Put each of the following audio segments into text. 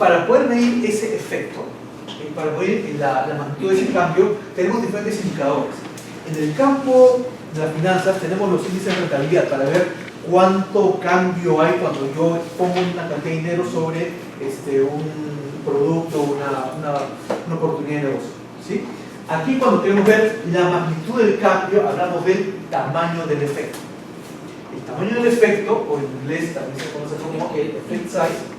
para poder medir ese efecto, para medir la magnitud de ese cambio, tenemos diferentes indicadores. En el campo de las finanzas tenemos los índices de rentabilidad para ver cuánto cambio hay cuando yo pongo una cantidad de dinero sobre un producto, una oportunidad de negocio, ¿sí? Aquí cuando queremos ver la magnitud del cambio, hablamos del tamaño del efecto. El tamaño del efecto, o en inglés también se conoce como el effect size,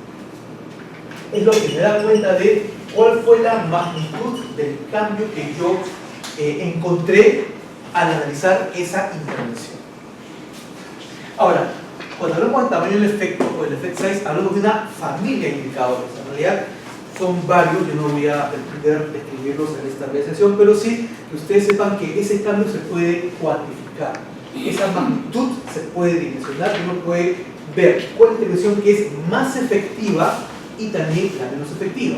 es lo que me da cuenta de cuál fue la magnitud del cambio que yo encontré al analizar esa intervención. Ahora, cuando hablamos del tamaño del efecto o del effect size, hablamos de una familia de indicadores. En realidad son varios, yo no voy a pretender describirlos en esta presentación, pero sí que ustedes sepan que ese cambio se puede cuantificar. Esa magnitud se puede dimensionar, uno puede ver cuál es la intervención que es más efectiva y también la menos efectiva.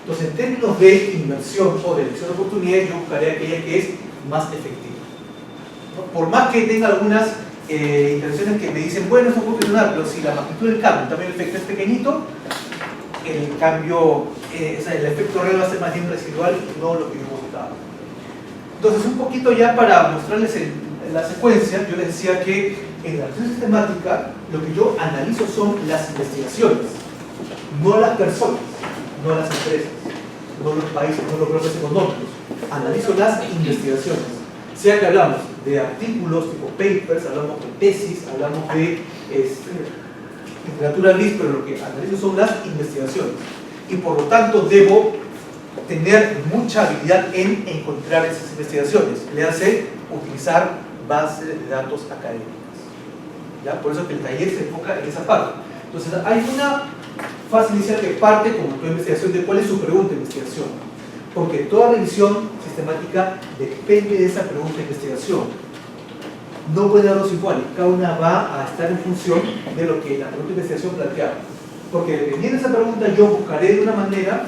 Entonces, en términos de inversión o de elección de oportunidades, yo buscaré aquella que es más efectiva, ¿no? Por más que tenga algunas intervenciones que me dicen, bueno, eso puede funcionar, pero si la magnitud del cambio, también el efecto es pequeñito, el cambio, el efecto real va a ser más bien residual y no lo que yo buscaba. Entonces, un poquito ya para mostrarles la secuencia, yo les decía que en la analización sistemática lo que yo analizo son las investigaciones, no las personas, no las empresas, no los países, no los bloques económicos. Analizo las investigaciones. Sea que hablamos de artículos tipo papers, hablamos de tesis, hablamos de literatura gris, pero lo que analizo son las investigaciones. Y por lo tanto debo tener mucha habilidad en encontrar esas investigaciones. Le hace utilizar bases de datos académicas, ¿ya? Por eso que el taller se enfoca en esa parte. Entonces hay una fase inicial que parte como toda investigación de cuál es su pregunta de investigación, porque toda revisión sistemática depende de esa pregunta de investigación. No puede dar dos iguales, cada una va a estar en función de lo que la pregunta de investigación plantea, porque dependiendo de esa pregunta yo buscaré de una manera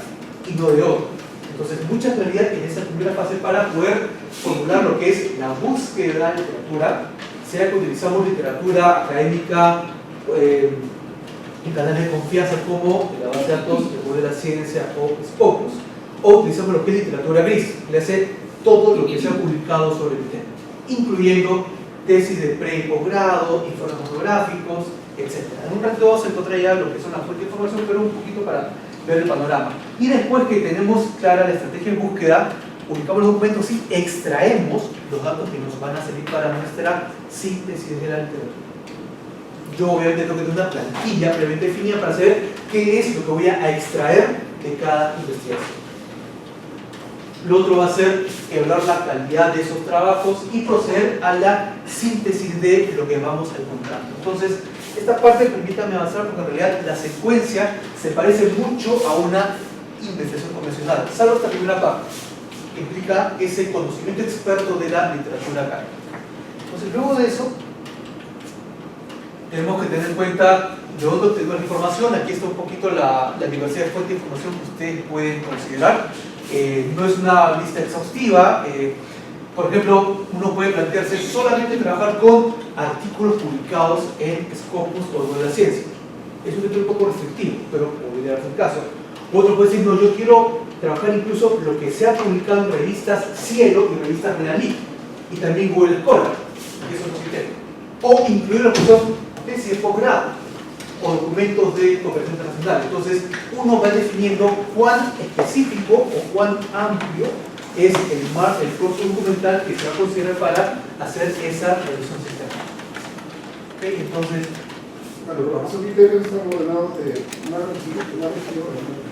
y no de otra. Entonces mucha claridad en esa primera fase para poder formular lo que es la búsqueda de la literatura, sea que utilizamos literatura académica en canales de confianza como la base de datos, el Google de la Ciencia o Scopus, o utilizamos lo que es literatura gris, le hace todo lo que se ha publicado sobre el tema, incluyendo tesis de pre y posgrado, informes monográficos, etc. En un rato vamos a encontrar ya lo que son las fuentes de información, pero un poquito para ver el panorama. Y después que tenemos clara la estrategia de búsqueda, publicamos los documentos y extraemos los datos que nos van a servir para nuestra síntesis de la literatura. Yo obviamente tengo que tener una plantilla previamente definida para saber qué es lo que voy a extraer de cada investigación. Lo otro va a ser evaluar la calidad de esos trabajos y proceder a la síntesis de lo que vamos encontrando. Entonces, esta parte permítame avanzar porque en realidad la secuencia se parece mucho a una investigación convencional, salvo esta primera parte, que implica ese conocimiento experto de la literatura académica. Entonces, luego de eso, tenemos que tener en cuenta de dónde obtenemos la información. Aquí está un poquito la diversidad de fuentes de información que ustedes pueden considerar. No es una lista exhaustiva. Por ejemplo, uno puede plantearse solamente trabajar con artículos publicados en Scopus o Google de la Ciencia. Es un método un poco restrictivo, pero podría darse el caso. Otro puede decir, no, yo quiero trabajar incluso lo que se ha publicado en revistas Cielo y revistas Renalí, y también Google Scholar, que es otro criterio. O incluir lo que son tesis de posgrado o documentos de cooperación internacional. Entonces, uno va definiendo cuán específico o cuán amplio es el corpus documental que se va a considerar para hacer esa revisión sistemática. ¿Okay? Entonces, bueno, esos criterios están ordenados de una región.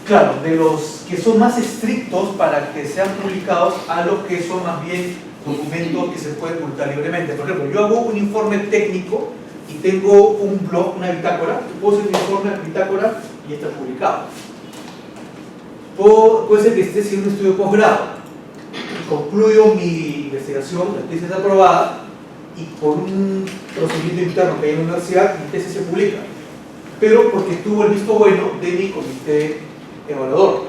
Claro, de los que son más estrictos para que sean publicados a los que son más bien documentos que se pueden publicar libremente. Por ejemplo, yo hago un informe técnico y tengo un blog, una bitácora, puedo hacer un informe de bitácora y está publicado. Puede ser que esté haciendo un estudio de posgrado, concluyo mi investigación, la tesis está aprobada y por un procedimiento interno que hay en la universidad, mi tesis se publica, pero porque tuvo el visto bueno de mi comité evaluador.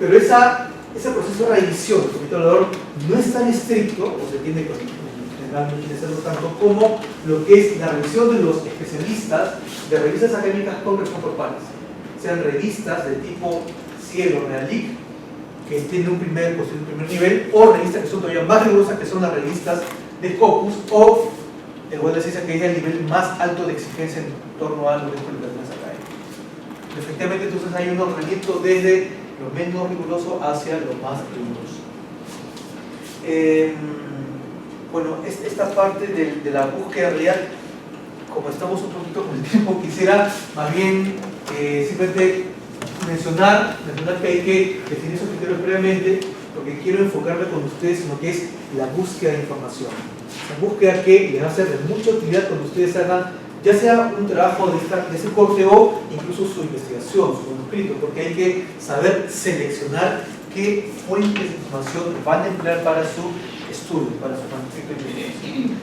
Pero ese proceso de revisión del comité evaluador no es tan estricto, o se tiene que generalmente hacerlo tanto, como lo que es la revisión de los especialistas de revistas académicas con revisión por pares. sean revistas de tipo Cielo, Realic, que tienen un primer nivel, o revistas que son todavía más rigurosas, que son las revistas de Scopus, o el Web de Ciencia, que es el nivel más alto de exigencia en torno a lo que es publicaciones académicas. Efectivamente, entonces hay un ordenamiento desde lo menos riguroso hacia lo más riguroso. Bueno, esta parte de la búsqueda real, como estamos un poquito con el tiempo, quisiera más bien simplemente mencionar que hay que definir esos criterios previamente, porque quiero enfocarme con ustedes en lo que es la búsqueda de información. La búsqueda que les va a ser de mucha utilidad cuando ustedes hagan, ya sea un trabajo de ese corte o incluso su investigación, su manuscrito, porque hay que saber seleccionar qué fuentes de información van a emplear para su estudio, para su manuscrito de investigación.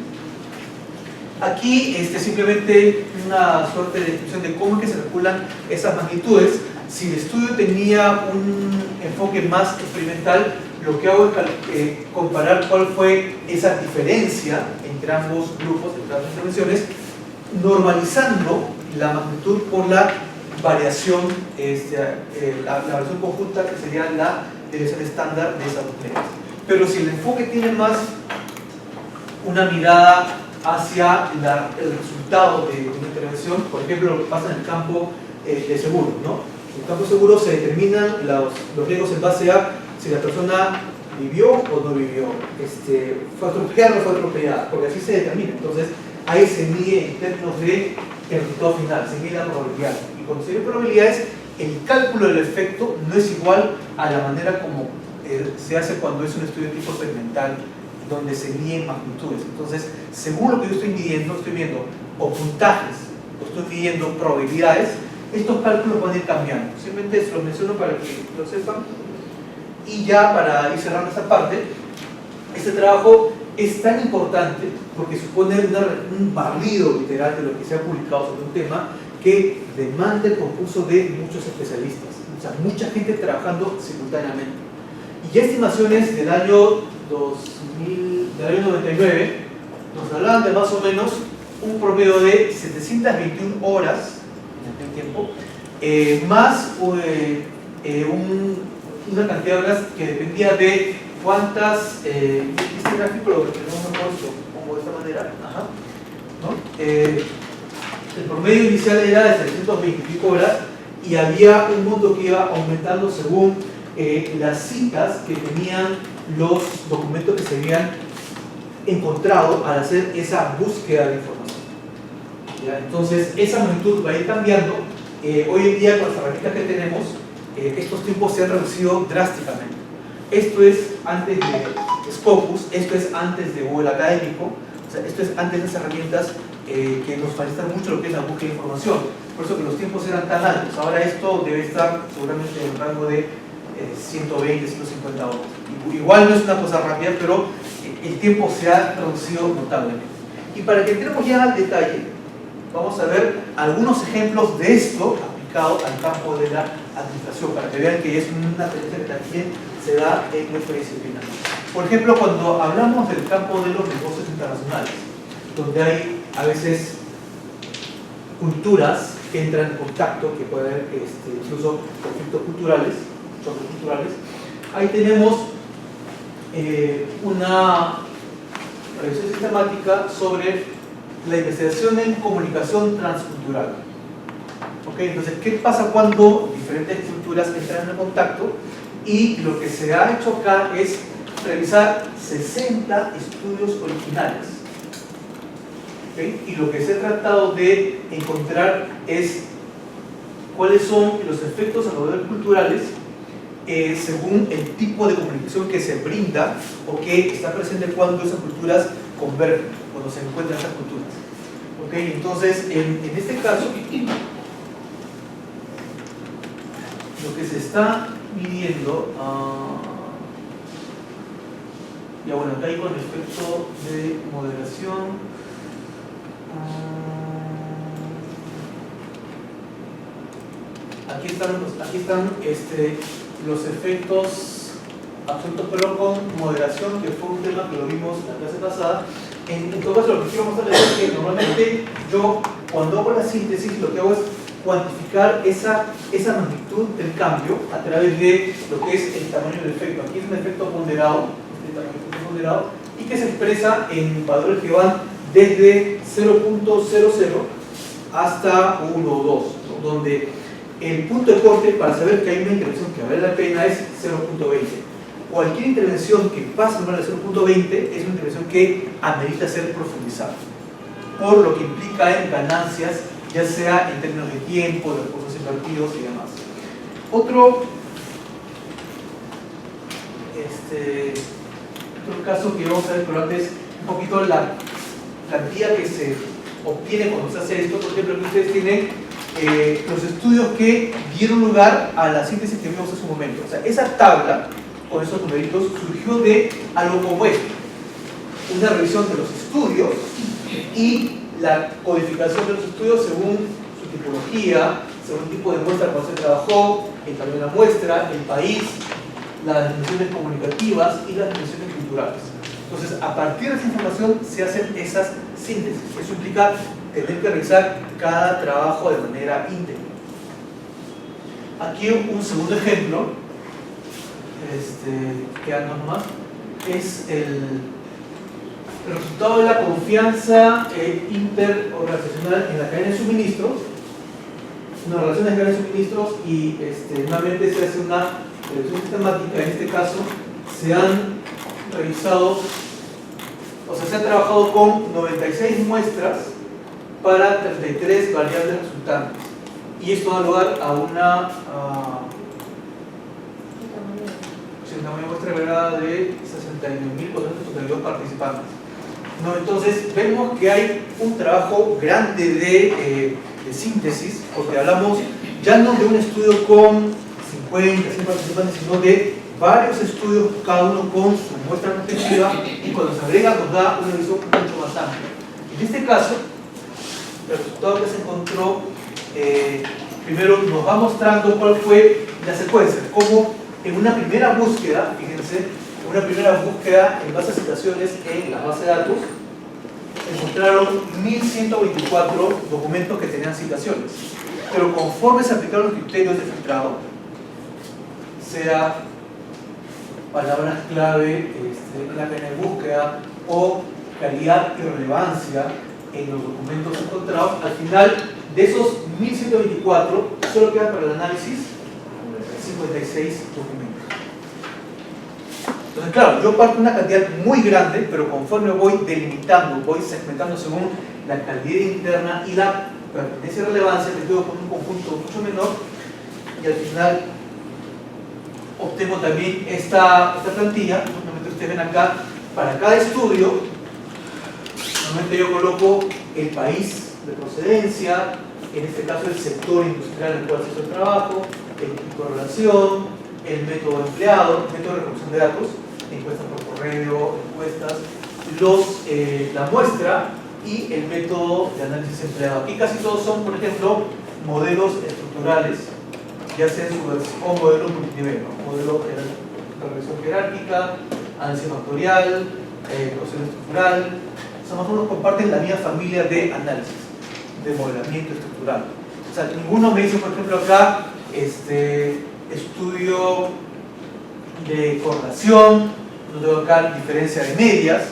Aquí simplemente una suerte de descripción de cómo es que se calculan esas magnitudes. Si el estudio tenía un enfoque más experimental, lo que hago es comparar cuál fue esa diferencia entre ambos grupos, entre ambas intervenciones, normalizando la magnitud por la variación, la variación conjunta, que sería la desviación estándar de esas dos medidas. Pero si el enfoque tiene más una mirada hacia el resultado de una intervención, por ejemplo, lo que pasa en el campo de seguro, ¿no? En el campo de seguro se determinan los riesgos en base a si la persona vivió o no vivió, fue atropellada o no fue atropellada, porque así se determina. Entonces, ahí se mide en términos de el resultado final, se mide la probabilidad. Y cuando se mide probabilidades, el cálculo del efecto no es igual a la manera como se hace cuando es un estudio de tipo experimental, donde se miden magnitudes. Entonces, según lo que yo estoy midiendo o puntajes, o estoy midiendo probabilidades, estos cálculos van a ir cambiando. Simplemente se los menciono para que lo sepan. Y ya para ir cerrando esta parte, este trabajo es tan importante porque supone un barrido literal de lo que se ha publicado sobre un tema que demanda el concurso de muchos especialistas, o sea, mucha gente trabajando simultáneamente. Y ya estimaciones del año 99 nos hablaban de más o menos un promedio de 721 horas en aquel tiempo, más una cantidad de horas que dependía de cuántas, este gráfico lo tenemos como de esta manera, ¿no? El promedio inicial era de 720 y pico horas y había un monto que iba aumentando según las citas que tenían los documentos que se habían encontrado al hacer esa búsqueda de información. ¿Ya? Entonces, esa magnitud va a ir cambiando. Hoy en día, con las herramientas que tenemos, estos tiempos se han reducido drásticamente. Esto es antes de Scopus, esto es antes de Google Académico, o sea, esto es antes de las herramientas que nos facilitan mucho lo que es la búsqueda de información. Por eso que los tiempos eran tan altos. Ahora esto debe estar seguramente en el rango de 120, 150 horas. Igual no es una cosa rápida, pero el tiempo se ha reducido notablemente. Y para que entremos ya al detalle, vamos a ver algunos ejemplos de esto aplicado al campo de la administración, para que vean que es una tendencia que también se da en nuestra disciplina. Por ejemplo, cuando hablamos del campo de los negocios internacionales, donde hay a veces culturas que entran en contacto, que puede haber incluso conflictos culturales, choques culturales, ahí tenemos una revisión sistemática sobre la investigación en comunicación transcultural. ¿Okay? Entonces, ¿qué pasa cuando diferentes culturas entran en contacto? Y lo que se ha hecho acá es revisar 60 estudios originales. ¿Okay? Y lo que se ha tratado de encontrar es cuáles son los efectos a nivel culturales según el tipo de comunicación que se brinda o que está presente cuando esas culturas convergen, cuando se encuentran esas culturas. ¿Okay? Entonces, en este caso, lo que se está midiendo, ya bueno, acá hay con respecto de moderación, aquí están los efectos absolutos, pero con moderación, que fue un tema que lo vimos la clase pasada. En todo caso, lo que quiero mostrarles es que normalmente yo, cuando hago la síntesis, lo que hago es cuantificar esa magnitud del cambio a través de lo que es el tamaño del efecto. Aquí es un efecto ponderado, y que se expresa en valores que van desde 0.00 hasta 1 o 2, ¿no? Donde el punto de corte para saber que hay una intervención que vale la pena es 0.20. Cualquier intervención que pase por el 0.20 es una intervención que amerita ser profundizada, por lo que implica en ganancias, ya sea en términos de tiempo, de recursos invertidos y demás. Otro caso que vamos a ver, pero antes un poquito la cantidad que se obtiene cuando se hace esto. Por ejemplo, aquí ustedes tienen los estudios que dieron lugar a la síntesis que vimos hace un momento. O sea, esa tabla con esos numeritos surgió de algo como esto: una revisión de los estudios y la codificación de los estudios según su tipología, según el tipo de muestra cuando se trabajó, el tamaño de la muestra, el país, las dimensiones comunicativas y las dimensiones culturales. Entonces, a partir de esa información se hacen esas síntesis. Eso implica tener que revisar cada trabajo de manera íntegra. Aquí un segundo ejemplo, quedando nomás, es el resultado de la confianza interorganizacional en la cadena de suministros, una relación de cadena de suministros, y nuevamente se hace una revisión sistemática. En este caso se han revisado, o sea, se ha trabajado con 96 muestras para 33 variables resultantes, y esto da lugar a una tamaño de muestra agregada de 69.482 participantes. ¿No? Entonces vemos que hay un trabajo grande de síntesis, porque hablamos ya no de un estudio con 50, 100 participantes, sino de varios estudios, cada uno con su muestra respectiva, y cuando se agrega nos da una visión mucho más amplia. En este caso, el resultado que se encontró, primero nos va mostrando cuál fue la secuencia, cómo en una primera búsqueda, fíjense, en una primera búsqueda en base a citaciones en la base de datos, encontraron 1124 documentos que tenían citaciones, pero conforme se aplicaron los criterios de filtrado, sea palabras clave en la cadena de búsqueda o calidad y relevancia en los documentos encontrados, al final de esos 1124 solo quedan para el análisis 56 documentos. Entonces, claro, yo parto de una cantidad muy grande, pero conforme voy delimitando, voy segmentando según la calidad interna y la pertenencia y relevancia, me quedo con un conjunto mucho menor, y al final obtengo también esta plantilla. Normalmente ustedes ven acá, para cada estudio, normalmente yo coloco el país de procedencia, en este caso el sector industrial en el cual se hizo el trabajo, el tipo de relación, el método empleado, el método de recolección de datos, encuestas por correo, encuestas, la muestra y el método de análisis empleado. Aquí casi todos son, por ejemplo, modelos estructurales, ya sea o modelos multinivel, ¿no? Modelo de regresión jerárquica, análisis factorial, proceso estructural. O sea, más o menos comparten la misma familia de análisis, de modelamiento estructural. O sea, ninguno me dice, por ejemplo, acá, estudio de correlación, no tengo acá diferencia de medias,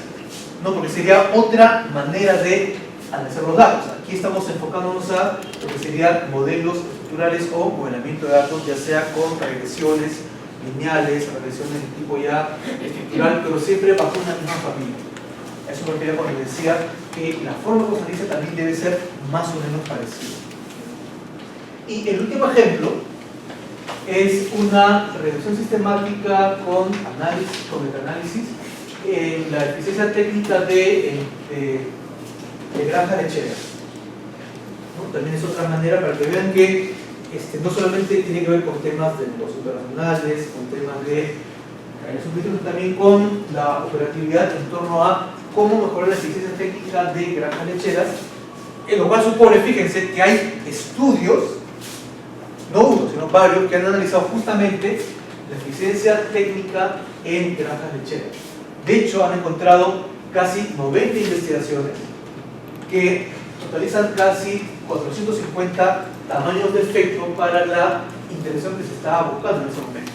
no, porque sería otra manera de analizar los datos. Aquí estamos enfocándonos a lo que serían modelos estructurales o modelamiento de datos, ya sea con regresiones lineales, regresiones de tipo ya estructural, pero siempre bajo una misma familia. Eso me refería cuando decía que la forma que se analiza también debe ser más o menos parecida. Y el último ejemplo es una reducción sistemática con metaanálisis en la eficiencia técnica de granjas lecheras, ¿no? También es otra manera para que vean que no solamente tiene que ver con temas de negocios internacionales, con temas de sino también con la operatividad en torno a cómo mejorar la eficiencia técnica de granjas lecheras, en lo cual supone, fíjense, que hay estudios, no uno, sino varios, que han analizado justamente la eficiencia técnica en granjas lecheras. De hecho, han encontrado casi 90 investigaciones que totalizan casi 450 tamaños de efecto para la intervención que se estaba buscando en ese momento.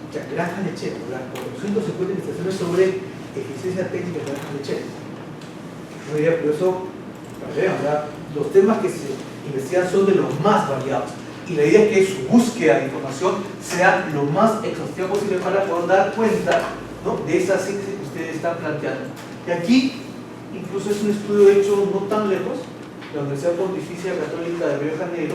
O sea, granjas lecheras, ¿verdad? 450 investigaciones sobre eficiencia técnica de granjas lecheras. Muy bien, pero eso, ¿verdad? Los temas que se investigan son de los más variados. Y la idea es que su búsqueda de información sea lo más exhaustiva posible para poder dar cuenta, ¿no?, de esa síntesis que ustedes están planteando. Y aquí, incluso es un estudio hecho no tan lejos, de la Universidad Pontificia Católica de Río de Janeiro,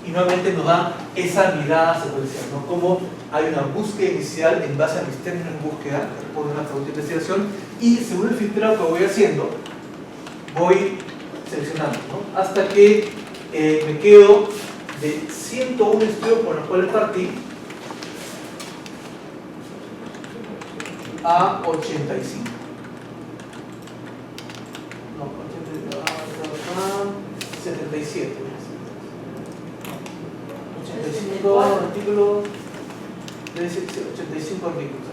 y nuevamente nos da esa mirada secuencial, ¿no? Como hay una búsqueda inicial en base a mis términos de búsqueda, que responden a una pregunta de investigación, y según el filtrado que voy haciendo, voy seleccionando, ¿no?, hasta que me quedo de 101 estudios por los cuales partí a 85. No, 77. 85 artículos, 85 artículos.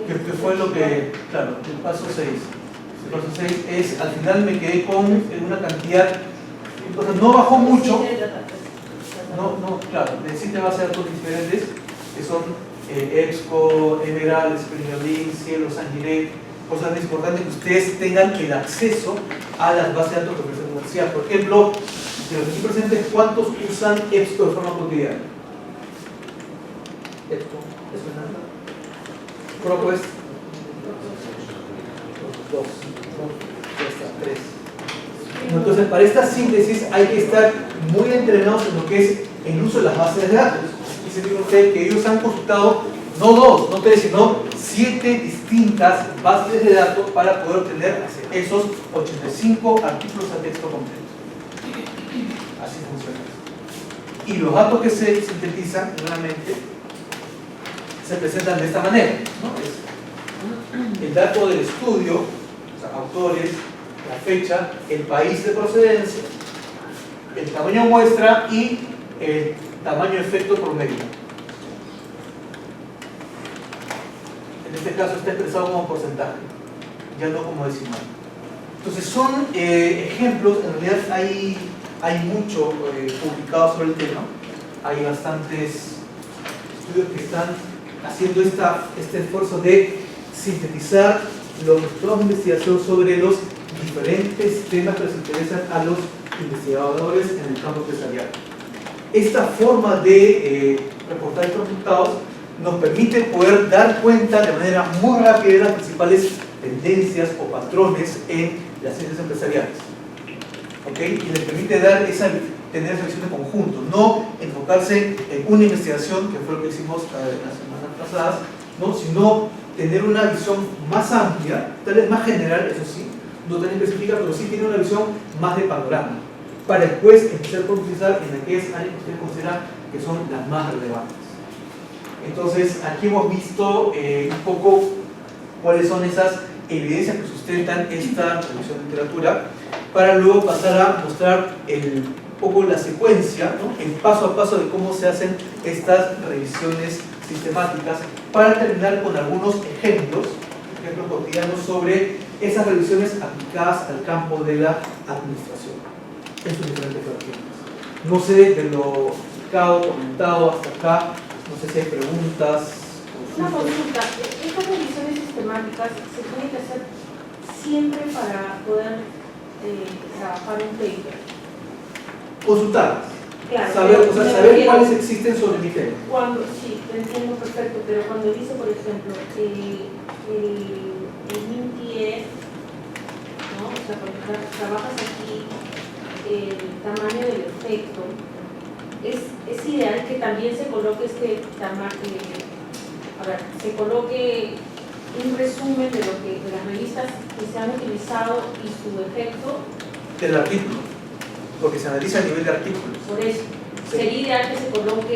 Que fue lo que, claro, el paso 6. El paso 6 es, al final me quedé con una cantidad, entonces no bajó mucho. No, claro, necesita base de datos diferentes, que son EBSCO, Emerald, Premier League, Cielo, San Giré. Cosa es importante que ustedes tengan el acceso a las bases de datos que ofrece la universidad. Por ejemplo, de los aquí presentes, ¿cuántos usan EBSCO de forma cotidiana? EBSCO, ¿eso es nada? ProQuest, 2, ya está, 3. Entonces, para esta síntesis hay que estar muy entrenados en lo que es el uso de las bases de datos. Y se dice usted que ellos han consultado no 2, no 3, sino 7 distintas bases de datos para poder obtener esos 85 artículos a texto completos. Así funciona. Y los datos que se sintetizan, nuevamente, se presentan de esta manera, ¿no? Es el dato del estudio, o sea, autores, la fecha, el país de procedencia, el tamaño muestra y el tamaño de efecto promedio. En este caso está expresado como porcentaje, ya no como decimal. Entonces son ejemplos, en realidad hay mucho publicado sobre el tema, hay bastantes estudios que están haciendo este esfuerzo de sintetizar los resultados de investigación sobre los diferentes temas que les interesan a los investigadores en el campo empresarial. Esta forma de reportar estos resultados nos permite poder dar cuenta de manera muy rápida de las principales tendencias o patrones en las ciencias empresariales. ¿Okay? Y les permite tener esa visión de conjunto, no enfocarse en una investigación, que fue lo que hicimos las semanas pasadas, ¿no? Sino tener una visión más amplia, tal vez más general, eso sí, no tan específica, pero sí tiene una visión más de panorama, para después empezar a profundizar en aquellas áreas que ustedes consideran que son las más relevantes. Entonces, aquí hemos visto un poco cuáles son esas evidencias que sustentan esta revisión de literatura, para luego pasar a mostrar un poco la secuencia, ¿no?, el paso a paso de cómo se hacen estas revisiones sistemáticas, para terminar con algunos ejemplos cotidianos sobre esas revisiones aplicadas al campo de la administración en sus diferentes vertientes. No sé, de lo explicado, comentado hasta acá, no sé si hay preguntas. Una consulta, estas revisiones sistemáticas se tienen que hacer siempre para poder trabajar un paper. Consultarlas. Claro, saber cuáles existen sobre mi tema. Sí, te entiendo perfecto, pero cuando dice, por ejemplo, el INTIE, ¿no? O sea, cuando trabajas aquí, el tamaño del efecto, es ideal que también se coloque se coloque un resumen de las revistas que se han utilizado y su efecto del artículo, porque se analiza a nivel de artículos. Por eso, sí. Sería ideal que se coloque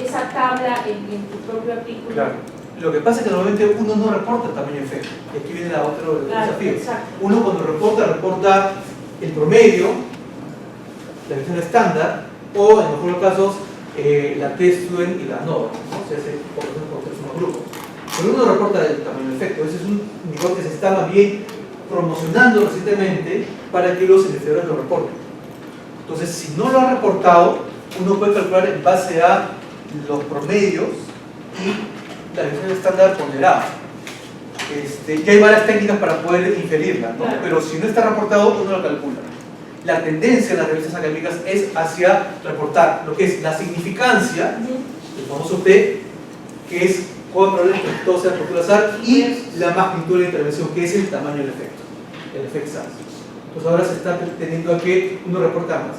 esa tabla en tu propio artículo. Claro. Lo que pasa es que normalmente uno no reporta el tamaño de efecto. Y aquí viene otro desafío. Exacto. Uno cuando reporta el promedio, la versión estándar, o en los mejores casos la test student y la NOVA, ¿no? Se hace por tres grupos. pero uno reporta el tamaño del efecto. Ese es un indicador que se está más bien promocionando recientemente para que los investigadores lo reporten. Entonces, si no lo ha reportado, uno puede calcular en base a los promedios y la desviación estándar ponderada. Ya hay varias técnicas para poder inferirla, ¿no? Claro. Pero si no está reportado, uno lo calcula. La tendencia en las revistas académicas es hacia reportar lo que es la significancia, el famoso P, que es cuán probable que todo sea por azar, y la magnitud de la intervención, que es el tamaño del efecto, el effect size. Entonces ahora se está teniendo a que uno reporta más.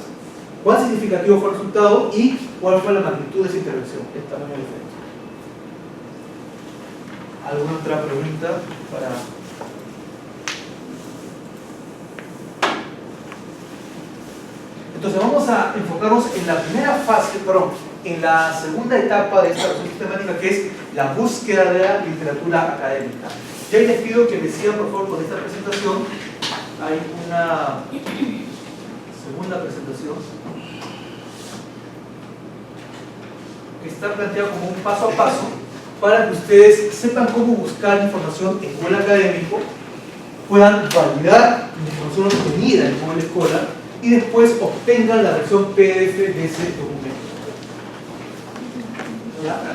¿Cuán significativo fue el resultado y cuál fue la magnitud de esa intervención, el tamaño del efecto? ¿Alguna otra pregunta para...? Entonces vamos a enfocarnos en la primera fase, perdón, en la segunda etapa de esta revisión sistemática, que es la búsqueda de la literatura académica. Ya les pido que me sigan por favor con esta presentación. Hay una segunda presentación que está planteada como un paso a paso para que ustedes sepan cómo buscar información en Google Académico, puedan validar la información obtenida en Google Scholar y después obtengan la versión PDF de ese documento.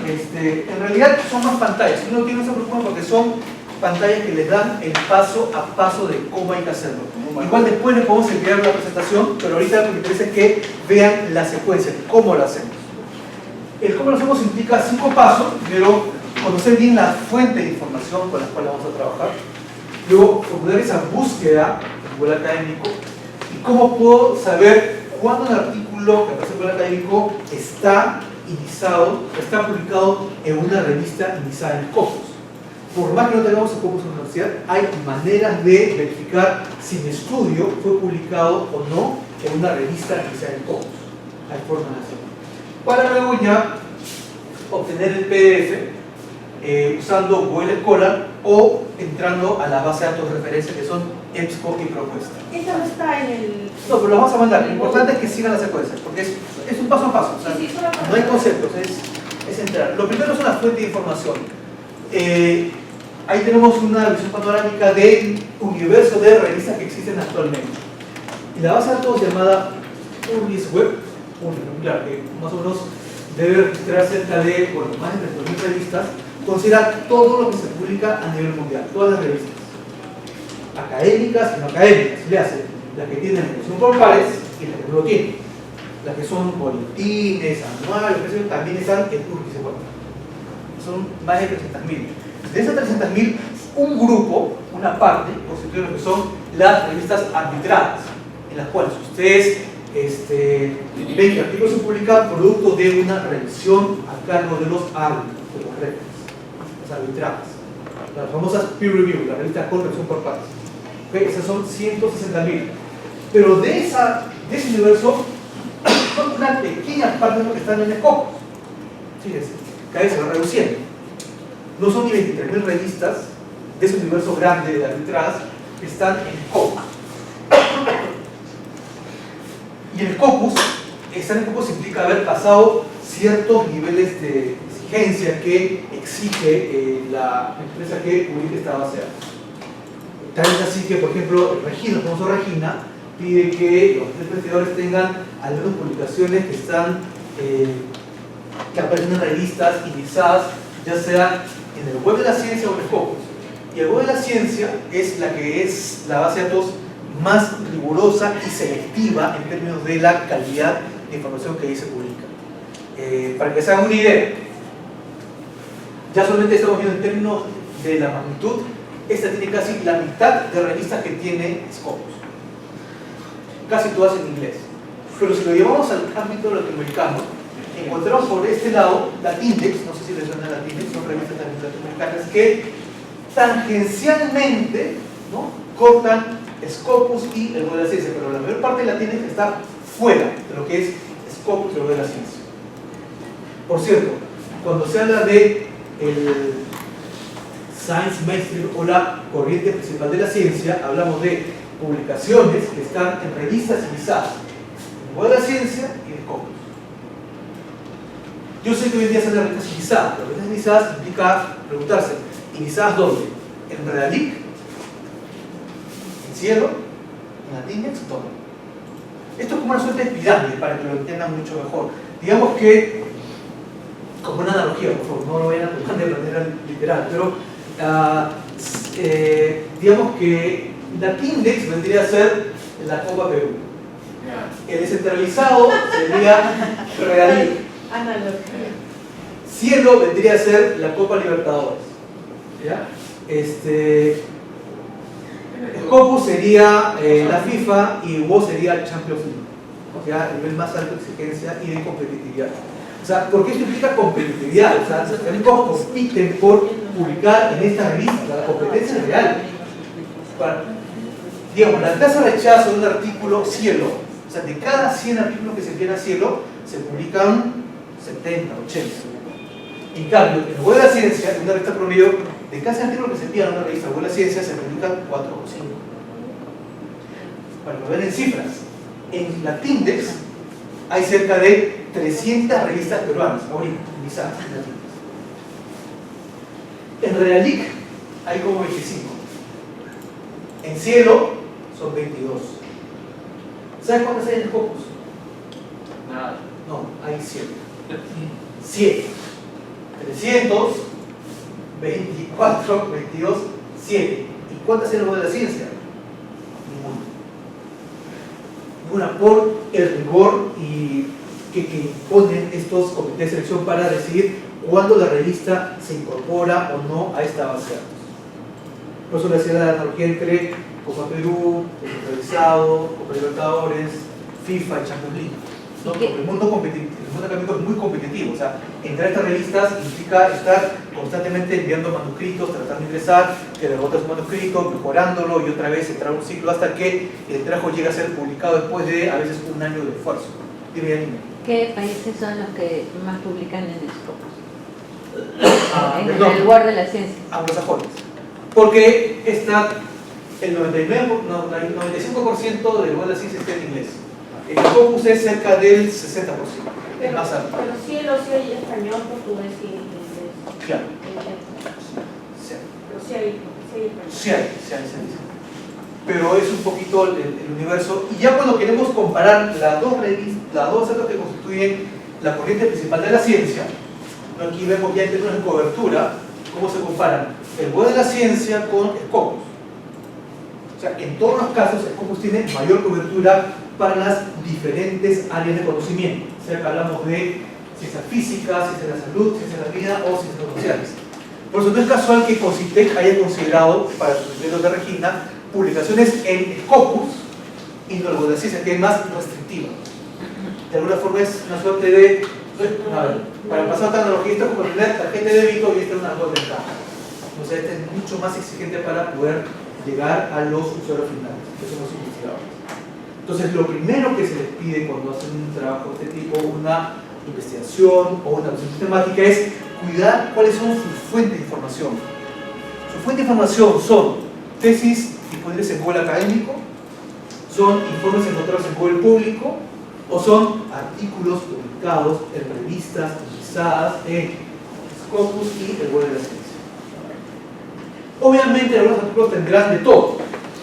En realidad son más pantallas, uno tiene esa preocupación porque son pantallas que les dan el paso a paso de cómo hay que hacerlo. Igual después les podemos enviar la presentación, pero ahorita lo que me interesa es que vean la secuencia, cómo lo hacemos. El cómo lo hacemos implica 5 pasos. Primero, conocer bien la fuente de información con la cual vamos a trabajar. Luego, formular esa búsqueda en Google Académico. Y cómo puedo saber cuándo un artículo que aparece en Google Académico está indizado, está publicado en una revista indizada en Scopus. Por más que no tengamos Scopus en la universidad, hay maneras de verificar si mi estudio fue publicado o no en una revista indizada en Scopus. Hay formas de hacerlo. Para luego ya obtener el PDF usando Google Scholar o entrando a la base de datos de referencia que son EBSCO y Propuesta. Esta no está en el... No, pero lo vamos a mandar. Lo importante es que sigan la secuencia, porque es un paso a paso. O sea, Sí, solo para- no hay conceptos, es entrar. Lo primero es una fuente de información. Ahí tenemos una visión panorámica del universo de revistas que existen actualmente. Y la base de datos llamada Urlis Web, claro, que más o menos debe registrar cerca de, bueno, más de 3.000 revistas, considera todo lo que se publica a nivel mundial, todas las revistas, académicas y no académicas, le hace las que tienen relación por pares y las que no lo tienen. Las que son boletines, anuales, también están en Urlis Web. Son más de 300.000. De esas 300.000, un grupo, una parte, constituye lo que son las revistas arbitradas, en las cuales ustedes ven que artículos se publican producto de una revisión a cargo de los árbitros, de los referees, las arbitradas, las famosas peer review, las revistas con revisión por pares. ¿Okay? Esas son 160.000. Pero de ese universo, son una pequeña parte de lo que están en el Scopus. Fíjense, cada vez se va reduciendo. No son ni 23.000 revistas de ese universo grande de arbitradas que están en Scopus. Y el Scopus, estar en Scopus implica haber pasado ciertos niveles de exigencia que exige la empresa que publique esta base de datos. Tal es así que, por ejemplo, Regina, el famoso Regina, pide que los investigadores tengan al menos publicaciones que están que aparecen en revistas indexadas, ya sea en el web de la ciencia o en el Scopus. Y el web de la ciencia es la que es la base de datos más rigurosa y selectiva en términos de la calidad de información que ahí se publica. Para que se hagan una idea, ya solamente estamos viendo en términos de la magnitud, esta tiene casi la mitad de revistas que tiene Scopus, casi todas en inglés. Pero si lo llevamos al ámbito latinoamericano, encontramos por este lado Latindex, no sé si les suena Latindex, son revistas también latinoamericanas que tangencialmente, ¿no?, cortan Scopus y el web de la ciencia, pero la mayor parte de Latindex está fuera de lo que es Scopus y el web de la ciencia. Por cierto, cuando se habla de el Science Mainstream o la corriente principal de la ciencia, hablamos de publicaciones que están en revistas indexadas, en el web de la ciencia y en Scopus. Yo sé que hoy en día se habla de revistas indexadas, pero revistas indexadas implica preguntarse, ¿Inizadas dónde? En Redalic, en Cielo, en Latindex, todo. Esto es como una suerte de pirámide para que lo entiendan mucho mejor. Digamos que, como una analogía, por favor, no lo vayan a tomar de manera literal, pero digamos que Latindex vendría a ser la Copa Perú. El descentralizado sería Redalic. Analogía. Cielo vendría a ser la Copa Libertadores. ¿Ya? Scopus sería la FIFA y WO sería el Champions League. ¿Ya? El nivel más alto de exigencia y de competitividad. O sea, ¿por qué esto implica competitividad? O sea, los académicos compiten por publicar en esta revista. La competencia es real. Digamos, la tasa de rechazo de un artículo Cielo, o sea, de cada 100 artículos que se envían a Cielo, se publican 70, 80. En cambio, en el Web de la Ciencia, en una revista promedio, de cada 100 artículos que se envían a una revista Web de la Ciencia, se publican 4 o 5. Para que lo vean en cifras, en Latindex hay cerca de 300 revistas peruanas, ahorita, utilizadas en Latindex. En Redalic hay como 25. En Cielo son 22. ¿Sabes cuántas hay en Scopus? Nada. No, hay 7. 7. 300, 24, 22, 7. ¿Y cuántas hay en el Web de la Ciencia? Ninguna. Ninguna, por el rigor y que imponen estos comités de selección para decidir cuándo la revista se incorpora o no a esta base de datos. Por eso le hacía la analogía entre Copa Perú, Descentralizado, Copa Libertadores, FIFA y Champions League. ¿No? Porque el mundo académico es muy competitivo. O sea, entrar a estas revistas implica estar constantemente enviando manuscritos, tratando de ingresar, que derrotas un manuscrito, mejorándolo y otra vez entrar a un ciclo hasta que el trabajo llega a ser publicado después de a veces un año de esfuerzo. Dime, Yanina. ¿Qué países son los que más publican en Scopus? En Perdón, el Word de la Ciencia. anglosajones. Porque el 95% del Web de la Ciencia está en inglés. El Scopus es cerca del 60%. Es más alto. Pero Cielo sí hay español, portugués y inglés. Claro. Sí. Pero sí hay español. Sí hay. Pero es un poquito el universo. Y ya cuando queremos comparar las dos centros que constituyen la corriente principal de la ciencia, ¿no? Aquí vemos ya en términos de cobertura cómo se comparan el Web de la Ciencia con Scopus. O sea, en todos los casos Scopus tiene mayor cobertura para las diferentes áreas de conocimiento. O sea, que hablamos de ciencias físicas, ciencias de la salud, ciencias de la vida o ciencias sociales. Por eso no es casual que CONCITEC haya considerado para sus estudios de Regina publicaciones en Scopus y no el Web de la Ciencia, que es más restrictiva. De alguna forma es una suerte de... A ver, para pasar otra analogía, esto es como tener tarjeta de débito y esta es una web de caja. O sea, este es mucho más exigente para poder llegar a los usuarios finales, que son los investigadores. Entonces, lo primero que se les pide cuando hacen un trabajo de este tipo, una investigación o una investigación sistemática, es cuidar cuáles son sus fuentes de información. Su fuente de información son tesis disponibles en Google académico, son informes encontrados en Google público, o son artículos publicados en revistas utilizadas en Scopus y el Web de la Ciencia. Obviamente algunos artículos tendrán de todo,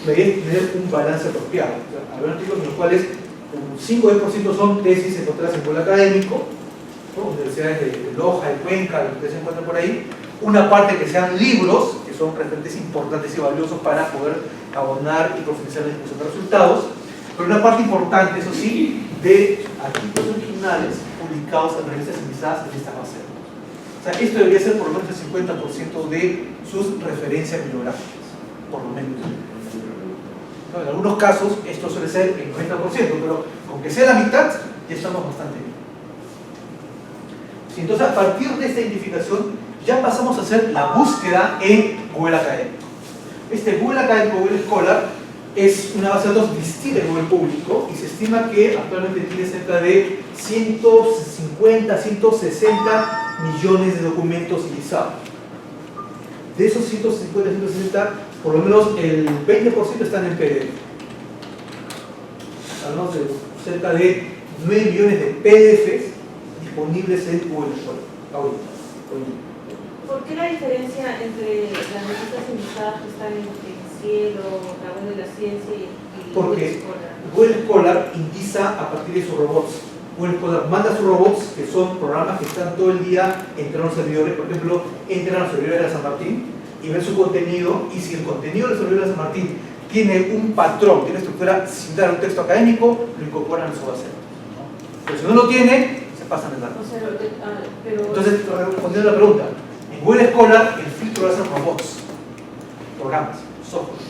deberían tener un balance apropiado. O sea, habrá artículos en los cuales un 5 o 10% son tesis encontradas en Google académico, ¿no? Universidades de Loja, de Cuenca, lo que ustedes encuentran por ahí. Una parte que sean libros, que son referentes importantes y valiosos para poder abonar y profundizar en la discusión de resultados. Pero una parte importante, eso sí, de artículos originales publicados en revistas especializadas en esta base de datos. O sea, esto debería ser por lo menos el 50% de sus referencias bibliográficas, por lo menos. ¿No? En algunos casos esto suele ser el 90%, pero con que sea la mitad, ya estamos bastante bien. Sí, entonces, a partir de esta identificación, ya pasamos a hacer la búsqueda en Google Académico. Este Google Académico, Google Scholar, es una base de datos distinta de Google público y se estima que actualmente tiene cerca de 150, 160 millones de documentos ilizados. De esos 150, 160, por lo menos el 20% están en PDF. Hablamos de cerca de 9 millones de PDFs disponibles en Google Scholar. ¿Por qué la diferencia entre las revistas invitadas que están en el cielo, la web de la ciencia y Porque Scholar? Google Scholar indiza a partir de sus robots. Google Scholar manda sus robots, que son programas que están todo el día entrando a los servidores. Por ejemplo, entran a los servidores de la San Martín y ven su contenido, y si el contenido de los servidores de la San Martín tiene un patrón, tiene una estructura similar a un texto académico, lo incorporan en su base de datos, ¿no? Pero si no lo tiene, se pasan el dato. O sea, pero... Entonces, respondiendo a la pregunta, en Google Scholar el filtro lo hacen robots, programas, software.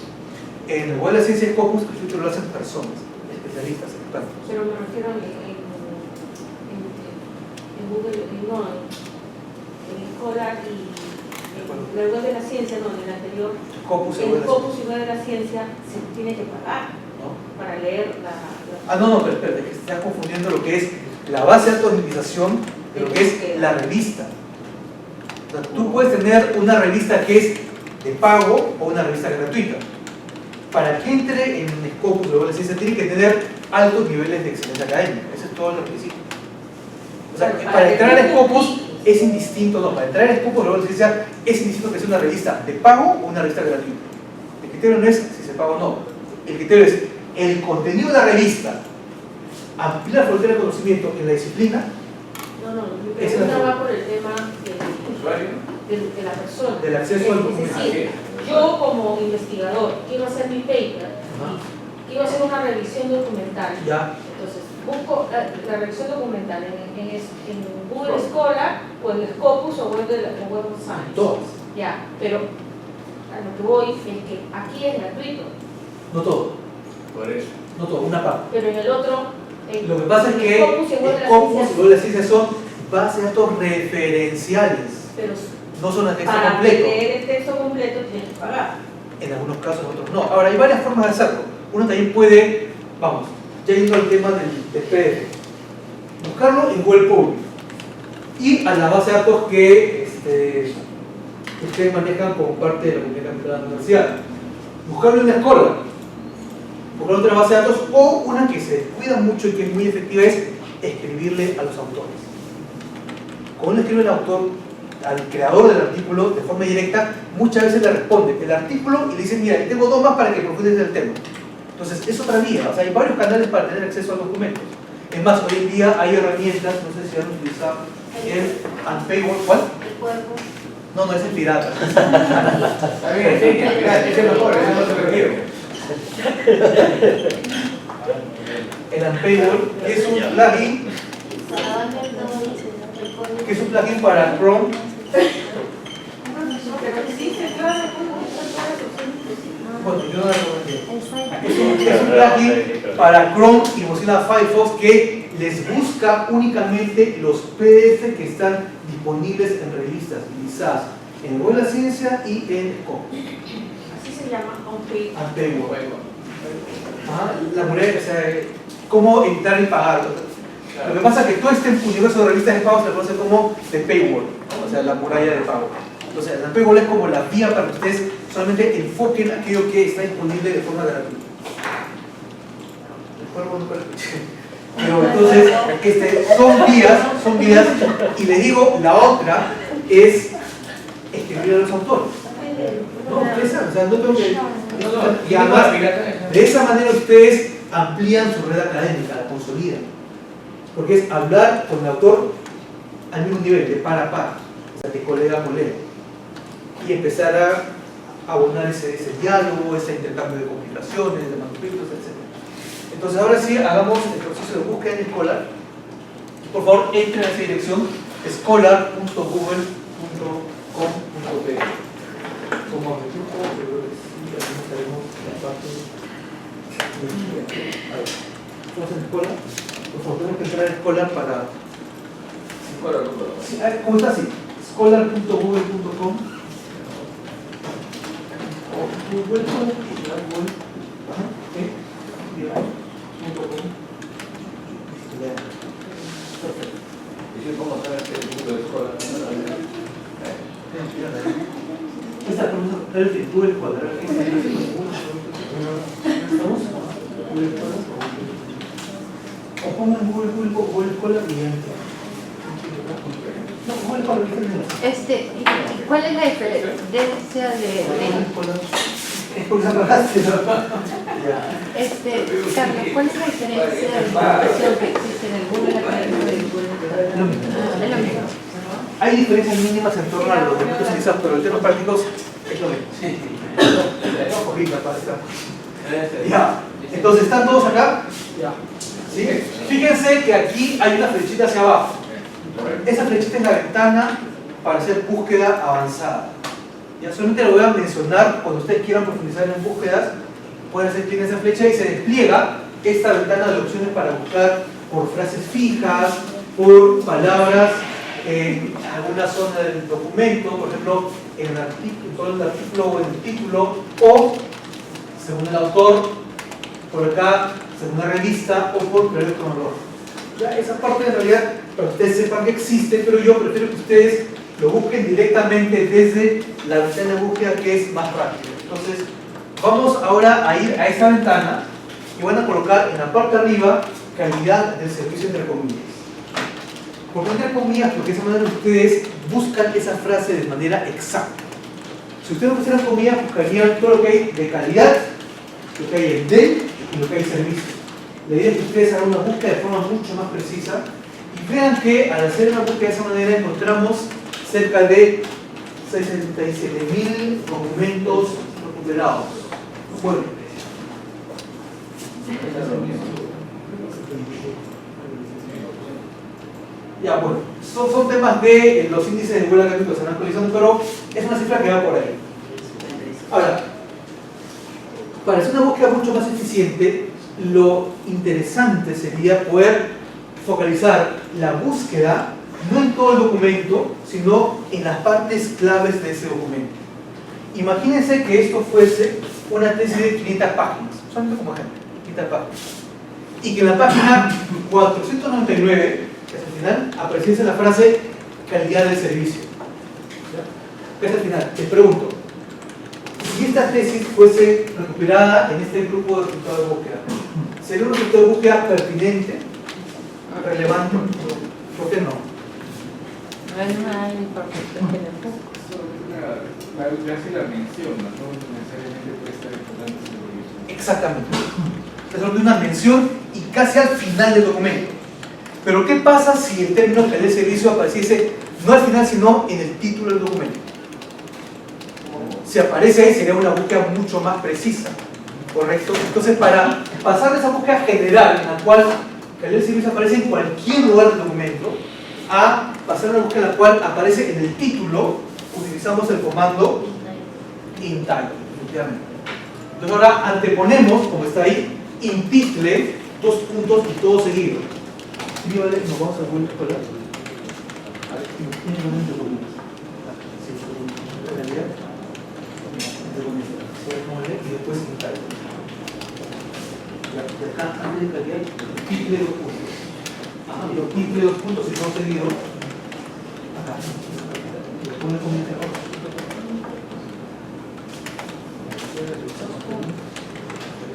En el Google de Ciencia Scopus el filtro lo hacen personas, especialistas, expertos. Pero me refiero en Google, no, en Scholar y en la web de la ciencia, no, en el anterior. Scopus, En Scopus y web de la ciencia se tiene que pagar, ¿no? para leer la... Ah, no, pero espérate, que estás confundiendo lo que es la base de datos de optimización de lo que es la revista. O sea, tú puedes tener una revista que es de pago o una revista gratuita. Para que entre en Scopus o la ciencia tiene que tener altos niveles de excelencia académica. Eso es todo lo que existe. O sea, para entrar a Scopus es indistinto, no, para entrar a Scopus o la ciencia es indistinto que sea una revista de pago o una revista gratuita. El criterio no es si se paga o no. El criterio es el contenido de la revista amplía la frontera de conocimiento en la disciplina. No, mi pregunta va por el tema ¿Usuario? de la persona. Del acceso al documento. Es decir, yo como investigador quiero hacer mi paper, quiero hacer una revisión documental. Ya. Entonces, busco la revisión documental en Google Scholar o en Scopus o Web of Science. Todas. Ya, pero a lo que voy es que aquí es gratuito, No todo. Por eso. No todo, una parte. pero en el otro... Lo que pasa es que Scopus y Web de la Scopus Ciencia, y Web de la Ciencia son bases de datos referenciales. pero No son el texto para completo. leer el texto completo tienes que pagar. En algunos casos, en otros no. Ahora, hay varias formas de hacerlo. Uno también puede, vamos, ya yendo al tema del PDF, buscarlo en Google Public y a la base de datos que ustedes manejan como parte de la comunidad de la universidad. Buscarlo en la escuela, buscar otra base de datos, o una que se descuida mucho y que es muy efectiva es escribirle a los autores. Cuando uno escribe al autor, al creador del artículo de forma directa, muchas veces le responde el artículo y le dice: mira, tengo dos más para que profundices el tema. Entonces es otra vía, o sea, hay varios canales para tener acceso a documentos. Es más, hoy en día hay herramientas, no sé si han utilizado el Unpaywall. ¿Cuál? El cuerpo. No, es el pirata. Está bien, sí, ese es mejor, ese no se requiere. El Unpaywall es un plugin, para Chrome. Pero existe, claro, Bueno, yo no la recomendé. Es un plugin para Chrome y Mozilla Firefox que les busca únicamente los PDF que están disponibles en revistas utilizadas en Web de la Ciencia y en Scopus. así se llama Unpaywall. La muralla, o sea, cómo editar y pagar. Lo que pasa es que todo este universo de revistas de pago se le conoce como The Paywall, o sea, la muralla de pago. Entonces, el Paywall es como la vía para que ustedes solamente enfoquen aquello que está disponible de forma gratuita. El cuervo nunca lo escuché. Pero entonces, son vías, y les digo, la otra es escribir a los autores. No, ustedes saben, o sea, no tengo que... Y además, de esa manera ustedes amplían su red académica, la consolidan. Porque es hablar con el autor al mismo nivel, de par a par, o sea, de colega a colega. Y empezar a abonar ese diálogo, ese intercambio de complicaciones, de manuscritos, etc. Entonces, ahora sí, hagamos el proceso de búsqueda en Scholar. Por favor, entren a esa dirección, scholar.google.com.pe. Como me tiempo, pero sí, aquí estaremos la parte de... A ver, ¿estamos en Scholar? Por favor, tenemos que entrar a Scholar para... Sí, ¿cómo está así? Scholar.google.com o Google.com. Perfecto. ¿Y cómo saber que el mundo de escuela? Esta pregunta es de Google Scholar. ¿Estamos? Google Scholar. O pongan Google Scholar y entran. No, ¿cómo le pongo? ¿Y cuál es la diferencia de Es porque se apagaste, ¿no? Carlos, ¿cuál es la diferencia de información que existe en el Google Académico y el Google Lo mismo. Es lo mismo. Hay diferencias mínimas en torno a los documentos utilizados, pero en términos prácticos es lo mismo. Sí. Ahorita, para estar. Ya. Entonces, ¿están todos acá? Ya. ¿Sí? Fíjense que aquí hay una flechita hacia abajo. Esa flechita es la ventana para hacer búsqueda avanzada. Ya solamente lo voy a mencionar cuando ustedes quieran profundizar en búsquedas. Pueden hacer clic en esa flecha y se despliega esta ventana de opciones para buscar por frases fijas, por palabras en alguna zona del documento, por ejemplo, en el artículo o en el título, o según el autor, por acá, según la revista, o por periodo cronológico. Ya esa parte en realidad, para que ustedes sepan que existe, pero yo prefiero que ustedes lo busquen directamente desde la ventana de búsqueda, que es más rápido. Entonces, vamos ahora a ir a esta ventana y van a colocar en la parte de arriba calidad del servicio entre comillas. ¿Por qué entre comillas? Porque de esa manera ustedes buscan esa frase de manera exacta. Si ustedes no pusieran comillas, buscarían todo lo que hay de calidad, lo que hay en del y lo que hay en servicio. La idea es que ustedes hagan una búsqueda de forma mucho más precisa y vean que al hacer una búsqueda de esa manera encontramos cerca de 67.000 documentos recuperados. Bueno. Ya, bueno, son temas de los índices de Google Académico que se están actualizando, pero es una cifra que va por ahí. Ahora, para hacer una búsqueda mucho más eficiente, lo interesante sería poder focalizar la búsqueda no en todo el documento, sino en las partes claves de ese documento. Imagínense que esto fuese una tesis de 500 páginas, solamente como ejemplo, 500 páginas, y que en la página 499, que es al final, apareciese la frase calidad del servicio. ¿Qué es al final? Les pregunto, si esta tesis fuese recuperada en este grupo de resultados de búsqueda, ¿sería un resultado de búsqueda pertinente, relevante? ¿Por qué no? No es una información que le pongo. Ya se la menciona, no necesariamente puede estar importante ese servicio. Exactamente. Es solo una mención y casi al final del documento. Pero ¿qué pasa si el término calidad de servicio apareciese no al final, sino en el título del documento? Si aparece ahí sería una búsqueda mucho más precisa, ¿correcto? Entonces, para pasar de esa búsqueda general en la cual calidad de servicio aparece en cualquier lugar del documento, a pasar a una búsqueda en la cual aparece en el título, utilizamos el comando intitle, efectivamente. Entonces ahora anteponemos, como está ahí, intitle, dos puntos y todo seguido. ¿Sí, vale? Nos vamos a Google Scholar. Y después intitle. Y acá, antes de calidad, intitle dos puntos. Y los intitle dos puntos y todo seguido. Acá. Y después le pongo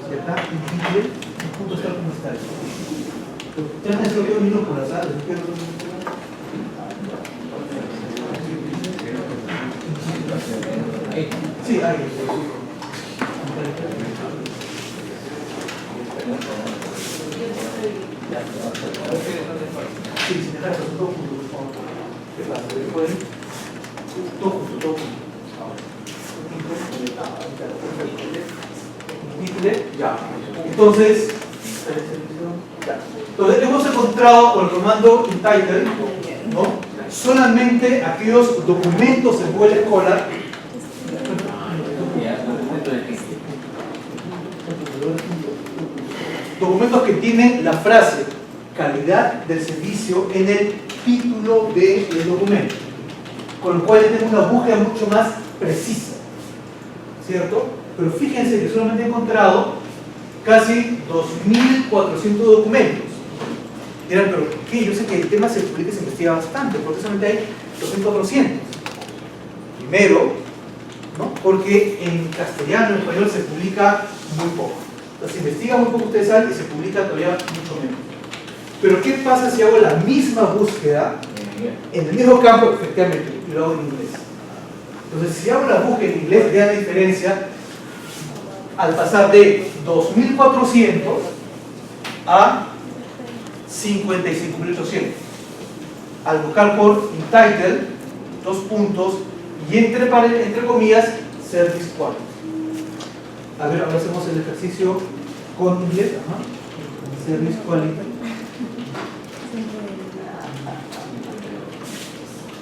y acá intitle, el punto está como está. Ustedes han escogido minúsculas, ¿sabes? Sí, ahí. Sí, si dejas todo junto, por favor. ¿Qué pasa? Después, todo junto, todo junto. Ya. Entonces, hemos encontrado con el comando intitle, ¿no? Solamente aquellos documentos en Google Scholar documentos que tienen la frase calidad del servicio en el título del documento, con lo cual tenemos una búsqueda mucho más precisa, ¿cierto? Pero fíjense que solamente he encontrado casi 2.400 documentos. Dirán, pero ¿por qué? Yo sé que el tema se publica y se investiga bastante, porque solamente hay 2.400. Primero, ¿no? Porque en castellano, en español se publica muy poco. Se investiga muy poco, ustedes saben, y se publica todavía mucho menos. Pero ¿qué pasa si hago la misma búsqueda inglés. En el mismo campo, efectivamente, y lo hago en inglés. Entonces, si hago la búsqueda en inglés, vean la diferencia al pasar de 2.400 a 55.800. Al buscar por Entitled, 2 puntos, y entre comillas, Service Quality. A ver, ahora hacemos el ejercicio con inglés. Ajá. Service Quality.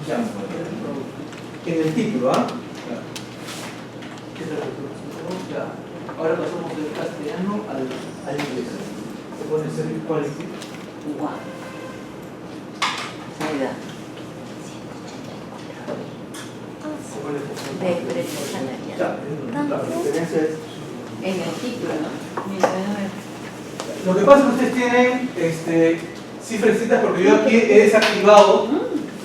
Ya. En el título, ¿ah? Ya. Ahora pasamos del castellano al inglés. Se pone Service Quality. Wow. Ahí da. Se pone De precio salarial. ya. La diferencia es. En el título, ¿no? Mira, a ver. Lo que pasa es que ustedes tienen cifrecitas porque yo aquí he desactivado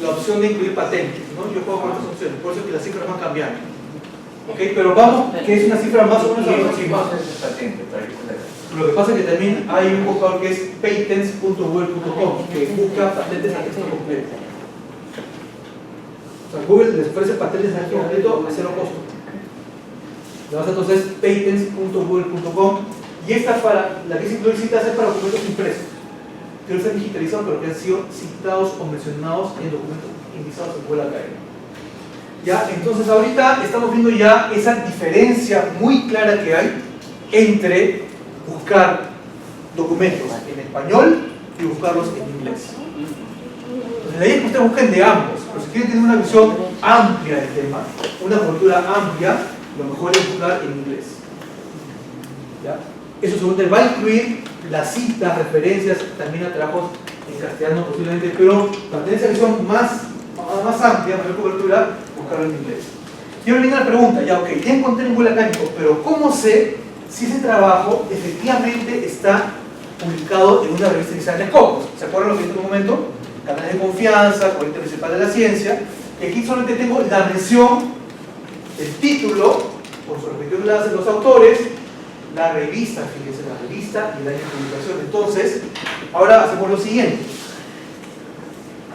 la opción de incluir patentes, ¿no? Yo puedo poner estas opciones, por eso es que las cifras van cambiando. ¿Ok? Pero vamos, que es una cifra más o menos aproximada. Lo que pasa es que también hay un buscador que es patents.google.com que busca patentes a texto completo. O sea, Google les ofrece patentes a texto completo a cero costo. Le vas entonces patents.google.com y esta para la que se incluye citas es para documentos impresos que no están digitalizados pero que han sido citados o mencionados en documentos indizados en Google Academy. Ya, entonces ahorita estamos viendo ya esa diferencia muy clara que hay entre buscar documentos en español y buscarlos en inglés. Entonces, de ahí que ustedes busquen de ambos, pero si quieren tener una visión amplia del tema, una cultura amplia, lo mejor es buscar en inglés. ¿Ya? Eso seguramente va a incluir las citas, referencias, también a trabajos en castellano posiblemente, pero para tener esa visión más amplia, mayor cobertura, buscarlo en inglés. Y ahora viene la pregunta, ya ok, ya encontré en Google Académico, pero ¿cómo sé si ese trabajo efectivamente está publicado en una revista que se llama Scopus? ¿Se acuerdan lo que dije en un momento? Canales de confianza, Corriente Principal de la Ciencia, y aquí solamente tengo la mención, el título, por su respectivo enlace de los autores, la revista, fíjense, la revista y el año de publicación. Entonces, ahora hacemos lo siguiente.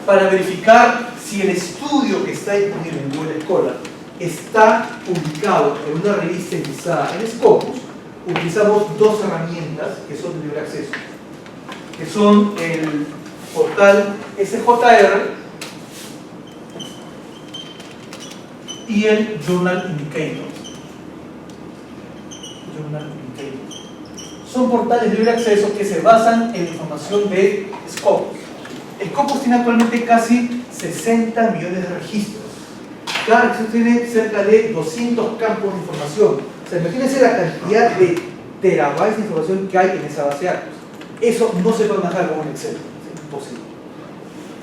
Para verificar si el estudio que está disponible en Google Scholar está publicado en una revista indexada en Scopus, utilizamos dos herramientas que son de libre acceso, que son el portal SJR y el Journal Indicator. Son portales de libre acceso que se basan en información de Scopus. Scopus tiene actualmente casi 60 millones de registros. Cada registro tiene cerca de 200 campos de información. O sea, imagínense la cantidad de terabytes de información que hay en esa base de datos. Eso no se puede manejar con un Excel, es imposible.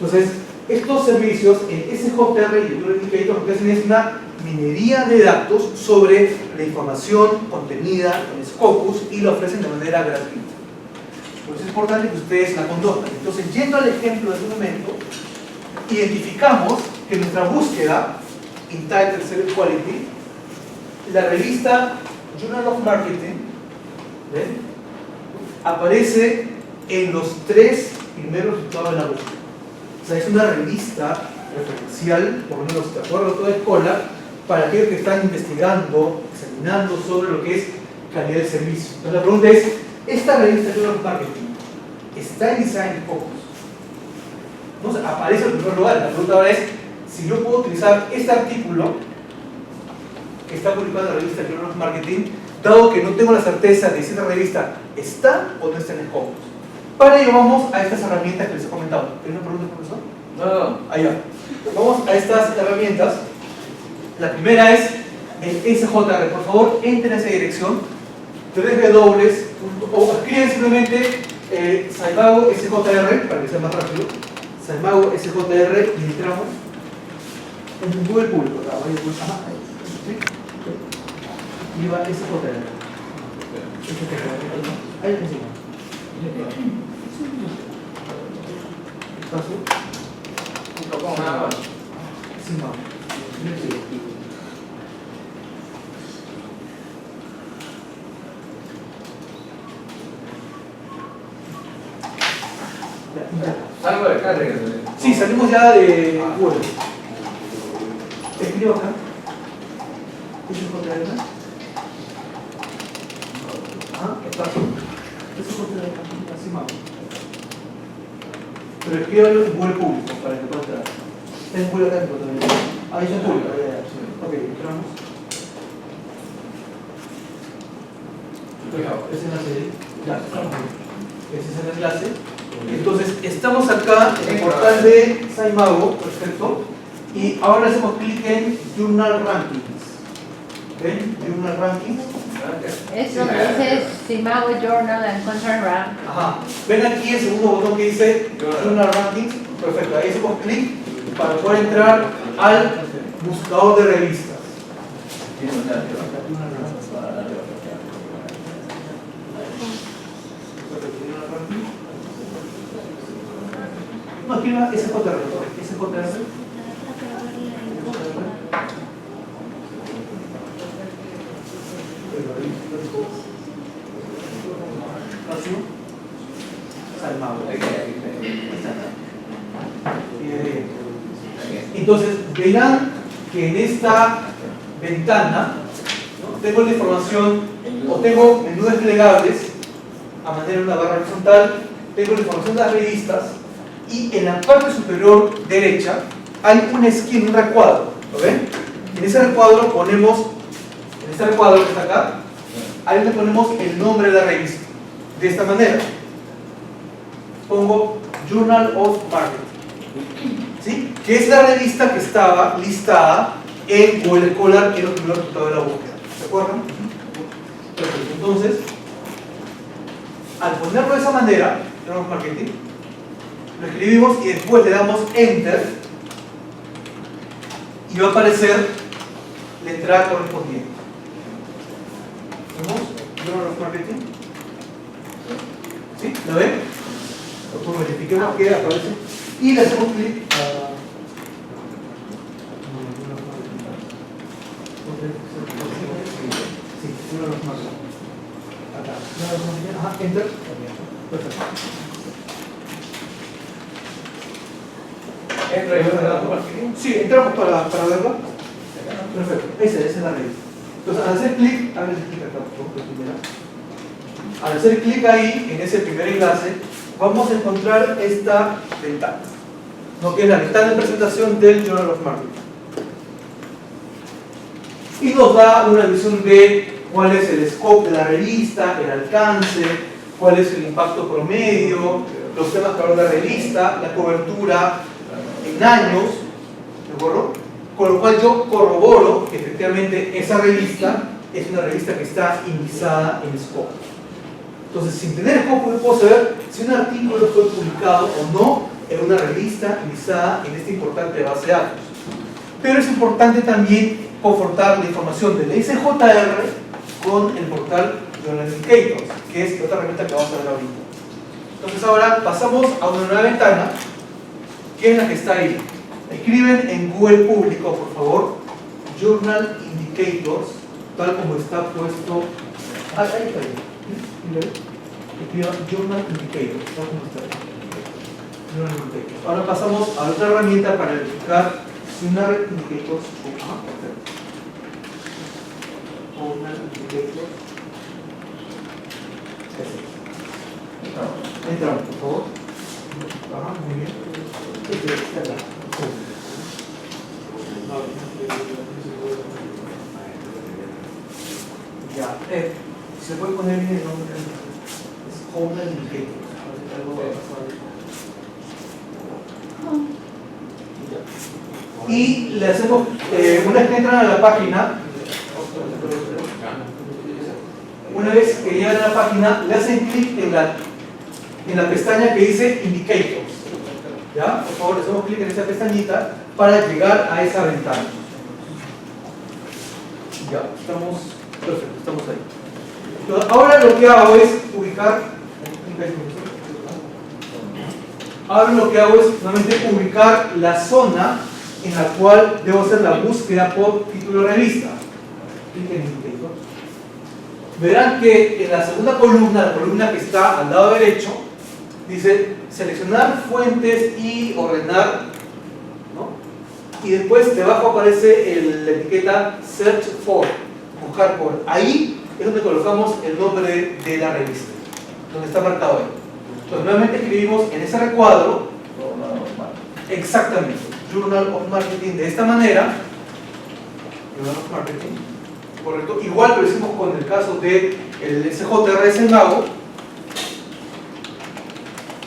Entonces, estos servicios, el SJR y el Journal Indicator, lo que hacen es una minería de datos sobre la información contenida en Scopus y la ofrecen de manera gratuita. Por eso es importante que ustedes la conozcan. Entonces, yendo al ejemplo de este momento, identificamos que nuestra búsqueda, Entitled Service Quality, la revista Journal of Marketing, ¿ven?, aparece en los 3 primeros resultados de la búsqueda. O sea, es una revista referencial, por lo menos de acuerdo a toda escuela, para aquellos que están investigando, examinando sobre lo que es calidad de servicio. Entonces la pregunta es, ¿esta revista Journal of Marketing está indexada en Scopus? Entonces aparece en primer lugar. La pregunta ahora es, si yo puedo utilizar este artículo que está publicado en la revista Journal of Marketing, dado que no tengo la certeza de si esta revista está o no está en Scopus. Para ello vamos a estas herramientas que les he comentado. ¿Tiene una pregunta, profesor? No. Allá. Vamos a estas herramientas. La primera es el SJR. Por favor, entren a esa dirección. 3W o escriben simplemente Saimago SJR para que sea más rápido. Saimago SJR y entramos en Google público. Y va SJR. Ahí encima. ¿Paso? Sí, no. Salgo de acá, regreso. Sí, salimos ya de Google. Escribo acá. ¿Qué es JRM? Ah, espacio. ¿Qué es JRM? Así más. Pero escribo en Google público para que pueda entrar. Está en Google adentro también. Ahí está en público. Ok, entramos. Ese es el enlace. Ya, ese es el enlace. Entonces, estamos acá en el portal de Saimago, perfecto. Y ahora hacemos clic en Journal Rankings. ¿Ven? Journal Rankings. Es donde dice Saimago Journal and Content Rank. Ajá. Ven aquí el segundo botón que dice Journal Rankings. Perfecto. Ahí hacemos clic para poder entrar al buscador de revistas. No, escriba SJR. SJR. Entonces verán que en esta ventana, ¿no?, tengo la información, o tengo menús desplegables a manera de una barra horizontal, tengo la información de las revistas, y en la parte superior derecha hay una esquina, un recuadro. ¿Lo ven? En ese recuadro ponemos, en este recuadro que está acá, ahí le ponemos el nombre de la revista. De esta manera. Pongo Journal of Marketing, ¿sí?, que es la revista que estaba listada en Google Scholar en los primeros resultados de la búsqueda. ¿Se acuerdan? Perfecto. Entonces, al ponerlo de esa manera, Journal of Marketing, lo escribimos y después le damos Enter y va a aparecer la entrada correspondiente. ¿Vemos? Journal of Marketing. ¿Sí? ¿Lo ven? Pues verifiquemos que aparece y le hacemos clic a... Sí, uno de los más. Acá. Ajá, Enter. Perfecto. Sí, entramos para verlo. Perfecto, esa es la revista. Entonces, al hacer clic, a ver si clic acá, por favor, al hacer clic ahí, en ese primer enlace, vamos a encontrar esta ventana, ¿no?, que es la ventana de presentación del Journal of Marketing. Y nos da una visión de cuál es el scope de la revista, el alcance, cuál es el impacto promedio, los temas que habla la revista, la cobertura en años, ¿de acuerdo? Con lo cual yo corroboro que efectivamente esa revista es una revista que está indexada en scope. Entonces, sin tener scope, yo puedo saber si un artículo fue publicado o no en una revista indexada en esta importante base de datos. Pero es importante también confortar la información del SJR con el portal Journal Indicators, que es la otra herramienta que vamos a ver ahorita. Entonces ahora pasamos a una nueva ventana, que es la que está ahí. Escriben en Google público, por favor, Journal Indicators, tal como está puesto. Ahí está ahí. Escriban Journal Indicators, tal como está ahí. Journal Indicators. Ahora pasamos a otra herramienta para verificar si una red indicators. Journal Indicators. Entramos, por favor. Ajá, muy bien. Ya, se puede poner bien el nombre. Es Journal Indicators. Y le hacemos, una vez que entran a la página, a la página, le hacen clic en la pestaña que dice Indicators. ¿Ya? Por favor, le hacemos clic en esa pestañita para llegar a esa ventana. Ya, estamos, perfecto, estamos ahí. Entonces, ahora lo que hago es ubicar la zona en la cual debo hacer la búsqueda por título de revista. Clic en Indicators. Verán que en la segunda columna, la columna que está al lado derecho, Dice seleccionar fuentes y ordenar, ¿no? Y después debajo aparece la etiqueta Search for, buscar por. Ahí es donde colocamos el nombre de la revista, donde está marcado ahí. Entonces nuevamente escribimos en ese recuadro, exactamente, Journal of Marketing, de esta manera, Journal of Marketing, correcto. Igual lo hicimos con el caso del SJRS Mago,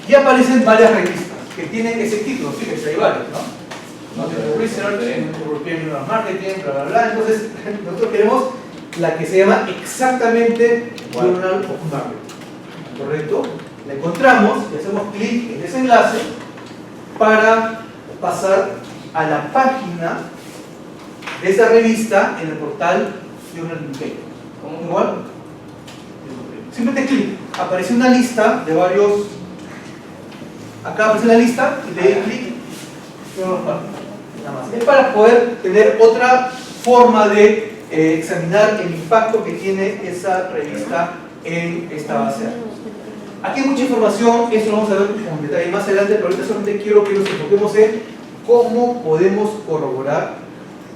y aparecen varias revistas que tienen ese título, fíjense, hay varios, ¿no? Research, European Journal of Marketing, bla bla bla. Entonces nosotros queremos la que se llama exactamente Journal of Marketing, ¿correcto? La encontramos y hacemos clic en ese enlace para pasar a la página de esa revista en el portal Journal Indicator. ¿Cómo igual? Simplemente clic, aparece una lista de varios. Acá aparece la lista y le doy clic. Nada más. Es para poder tener otra forma de examinar el impacto que tiene esa revista en esta base de datos. Aquí hay mucha información, eso lo vamos a ver con detalle más adelante, pero ahorita solamente quiero que nos enfoquemos en cómo podemos corroborar,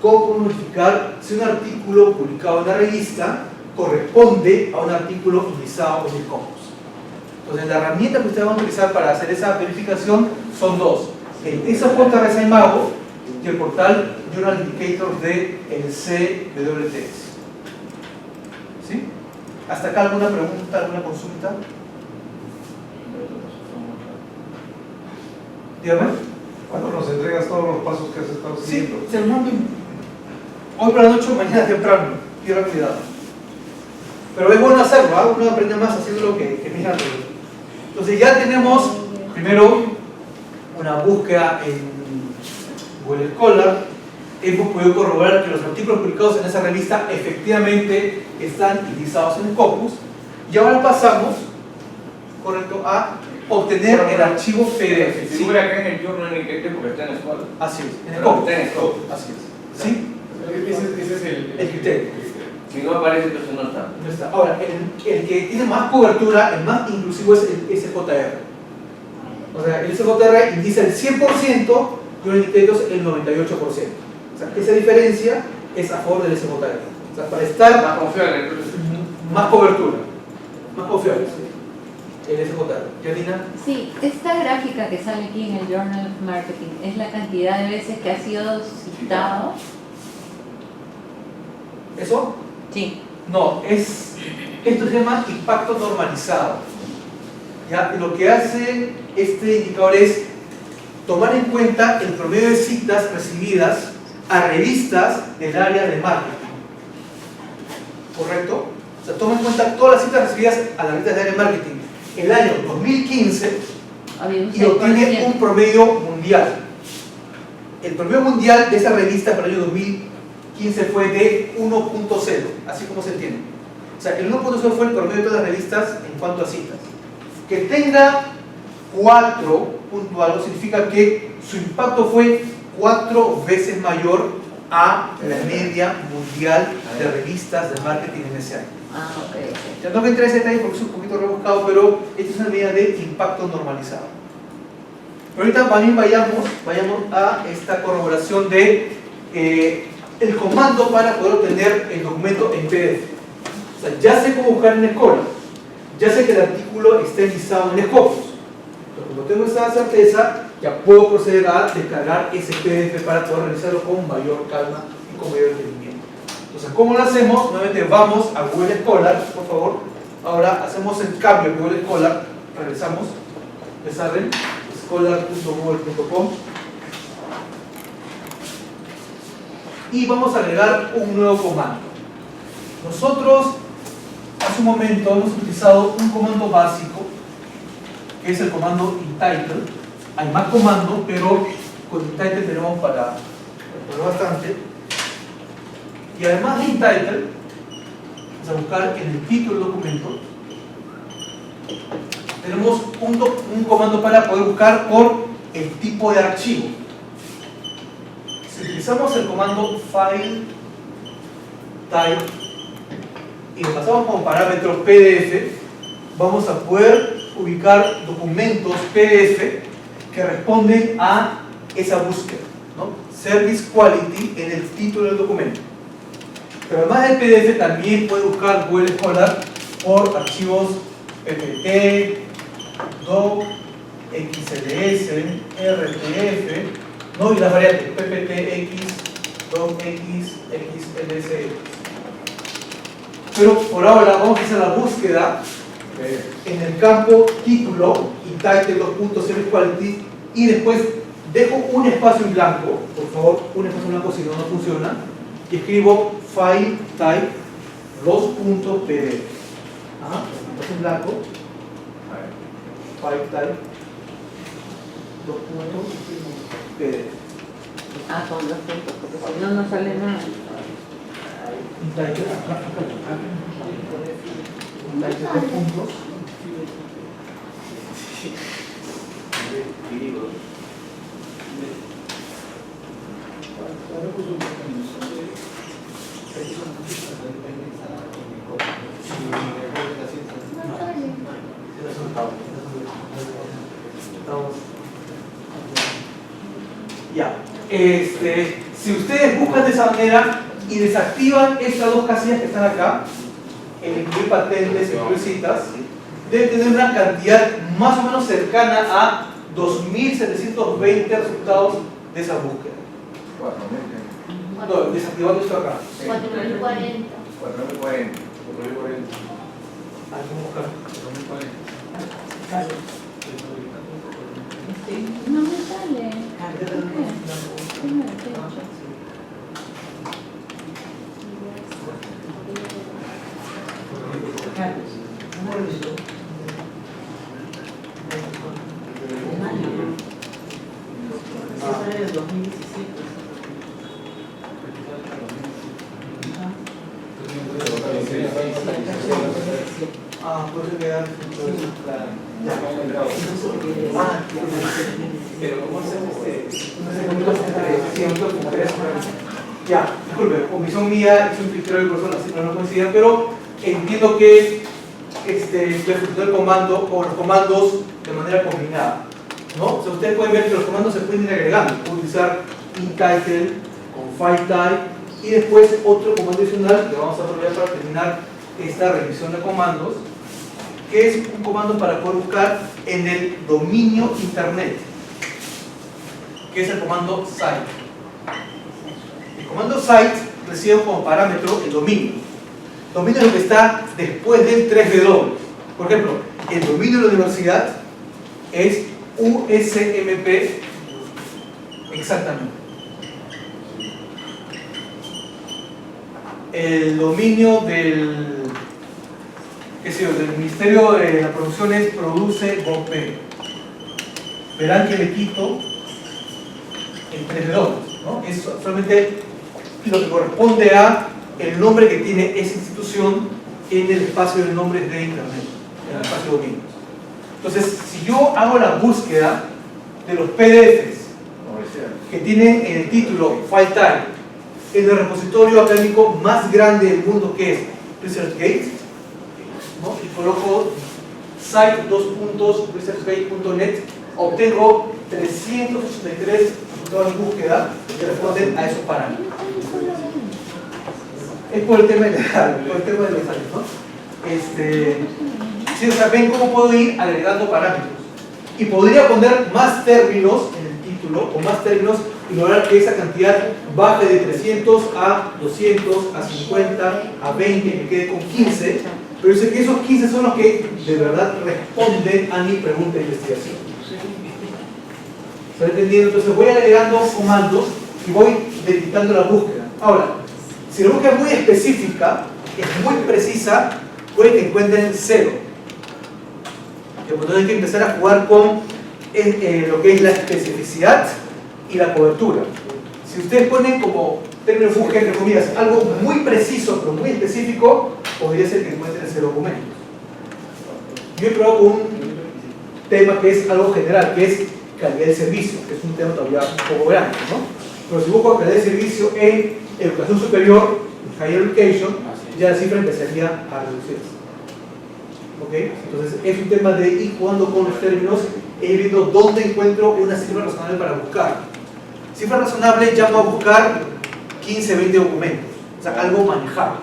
cómo podemos verificar si un artículo publicado en una revista corresponde a un artículo indexado en el Scopus. Entonces, la herramienta que ustedes van a utilizar para hacer esa verificación son dos: el SJRS Mago y el portal Journal Indicator de el CWTS. ¿Sí? ¿Hasta acá alguna pregunta, alguna consulta? Dígame. ¿Cuándo nos entregas todos los pasos que has estado siguiendo? Sí, se lo mando hoy por la noche o mañana temprano. Quiero cuidado. Pero es bueno hacerlo, ¿eh? Uno aprende más haciendo lo que mira. Entonces ya tenemos primero una búsqueda en Google Scholar. Hemos podido corroborar que los artículos publicados en esa revista efectivamente están indexados en Scopus. Y ahora pasamos, correcto, a obtener el archivo PDF. Si figura acá en el Journal Indicator porque está en la escuela. Así es, en el Pero Scopus. está en Scopus. Así es. ¿Sí? Ese es El criterio. Si no aparece, entonces no está. No está. Ahora, el que tiene más cobertura, el más inclusivo es el SJR. O sea, el SJR indica el 100% y el Indicators el 98%. O sea, esa diferencia es a favor del SJR. O sea, para estar Más confiable, entonces. más cobertura, más confiable, sí. El SJR. ¿Janina? Sí, esta gráfica que sale aquí en el Journal of Marketing es la cantidad de veces que ha sido citado. ¿Eso? Sí. No, esto se llama impacto normalizado. ¿Ya? Lo que hace este indicador es tomar en cuenta el promedio de citas recibidas a revistas del área de marketing. ¿Correcto? O sea, toma en cuenta todas las citas recibidas a las revistas del área de marketing el año 2015 Había un y obtiene 6%. un promedio mundial. El promedio mundial de esa revista para el año 2015 fue de 1.0, así como se entiende. O sea, el 1.0 fue el promedio de todas las revistas en cuanto a citas. Que tenga 4 punto algo significa que su impacto fue 4 veces mayor a la media mundial de revistas de marketing en ese año. Ah, ok. Ya no me entré en ese detalle porque es un poquito rebuscado, pero esta es una medida de impacto normalizado. Pero ahorita también vayamos a esta corroboración de el comando para poder obtener el documento en PDF. O sea, ya sé cómo buscar en Scholar, ya sé que el artículo está indexado en Scopus. Pero como tengo esa certeza, ya puedo proceder a descargar ese PDF para poder realizarlo con mayor calma y con mayor entendimiento. Entonces, ¿cómo lo hacemos? Nuevamente vamos a Google Scholar, por favor. Ahora hacemos el cambio a Google Scholar, regresamos, les abren scholar.google.com y vamos a agregar un nuevo comando. Nosotros hace un momento hemos utilizado un comando básico que es el comando entitle. Hay más comandos, pero con entitle tenemos para bastante. Y además de entitle, vamos a buscar en el título del documento. Tenemos un comando para poder buscar por el tipo de archivo. Si utilizamos el comando file type y le pasamos como parámetro PDF, vamos a poder ubicar documentos PDF que responden a esa búsqueda, ¿no? Service Quality en el título del documento. Pero además del PDF también puede buscar Google Scholar por archivos PPT, DOC, XLS, RTF, ¿no? Y las variantes PPTX, DOCX, XLS. Pero por ahora vamos a hacer la búsqueda en el campo título y title 2.service quality, y después dejo un espacio en blanco, por favor, un espacio en blanco, si no, no funciona, y escribo file type 2.pdf. Espacio en blanco, file type 2.pdf. Ah, con 2 puntos, porque si no, no sale nada. Un title, acá. Un title 2 puntos. Ya, si ustedes buscan de esa manera y desactivan estas dos casillas que están acá, el incluir patentes, incluir citas, deben tener una cantidad más o menos cercana a 2.720 resultados de esa búsqueda. 4.000. No, desactivando esto acá. 4.040. 4.040. Hay que buscar. 4.040. No me sale. ¿Por qué? ¿Qué me he hecho? Puede quedar. Pero ¿cómo hacemos Ya, disculpe, omisión mía, es un criterio de personas, no coinciden, pero entiendo que ejecutar el comando o los comandos de manera combinada, ¿no? O sea, ustedes pueden ver que los comandos se pueden ir agregando. Puedo utilizar intitle con file type y después otro comando adicional que vamos a aprovechar para terminar esta revisión de comandos, que es un comando para poder buscar en el dominio internet, que es el comando site. El comando site recibe como parámetro el dominio. Dominio es lo que está después del 3W. Por ejemplo, el dominio de la universidad es USMP exactamente. El dominio del Ministerio de la Producción es produce.gov.p. Verán que le quito el 3W, ¿no? Es solamente lo que corresponde a el nombre que tiene esa institución en el espacio de nombres de Internet, en el espacio de dominios. Entonces, si yo hago la búsqueda de los PDFs que tienen en el título file type en el repositorio académico más grande del mundo, que es ResearchGate, ¿no? Y coloco site.researchgate.net, obtengo 383 resultados de búsqueda que responden a esos parámetros. Es por el tema de los años, ¿no? Si ven cómo puedo ir agregando parámetros. Y podría poner más términos en el título, o más términos, y lograr que esa cantidad baje de 300 a 200, a 50, a 20, me quede con 15, pero yo sé que esos 15 son los que de verdad responden a mi pregunta de investigación. ¿Están entendiendo? Entonces voy agregando comandos y voy delimitando la búsqueda. Ahora, si la búsqueda es muy específica, es muy precisa, puede que encuentren 0. Entonces hay que empezar a jugar con lo que es la especificidad y la cobertura. Si ustedes ponen como término de búsqueda, entre comillas, algo muy preciso pero muy específico, podría ser que encuentren 0 documentos. Yo he probado un tema que es algo general, que es calidad de servicio, que es un tema todavía un poco grande, ¿no? Pero si busco calidad de servicio en educación superior, higher education, ya la cifra empezaría a reducirse. ¿Ok? ¿ok? Entonces es un tema de ir jugando con los términos e ir viendo dónde encuentro una cifra razonable para buscar. Cifra razonable llamo a buscar 15, 20 documentos, o sea, algo manejable.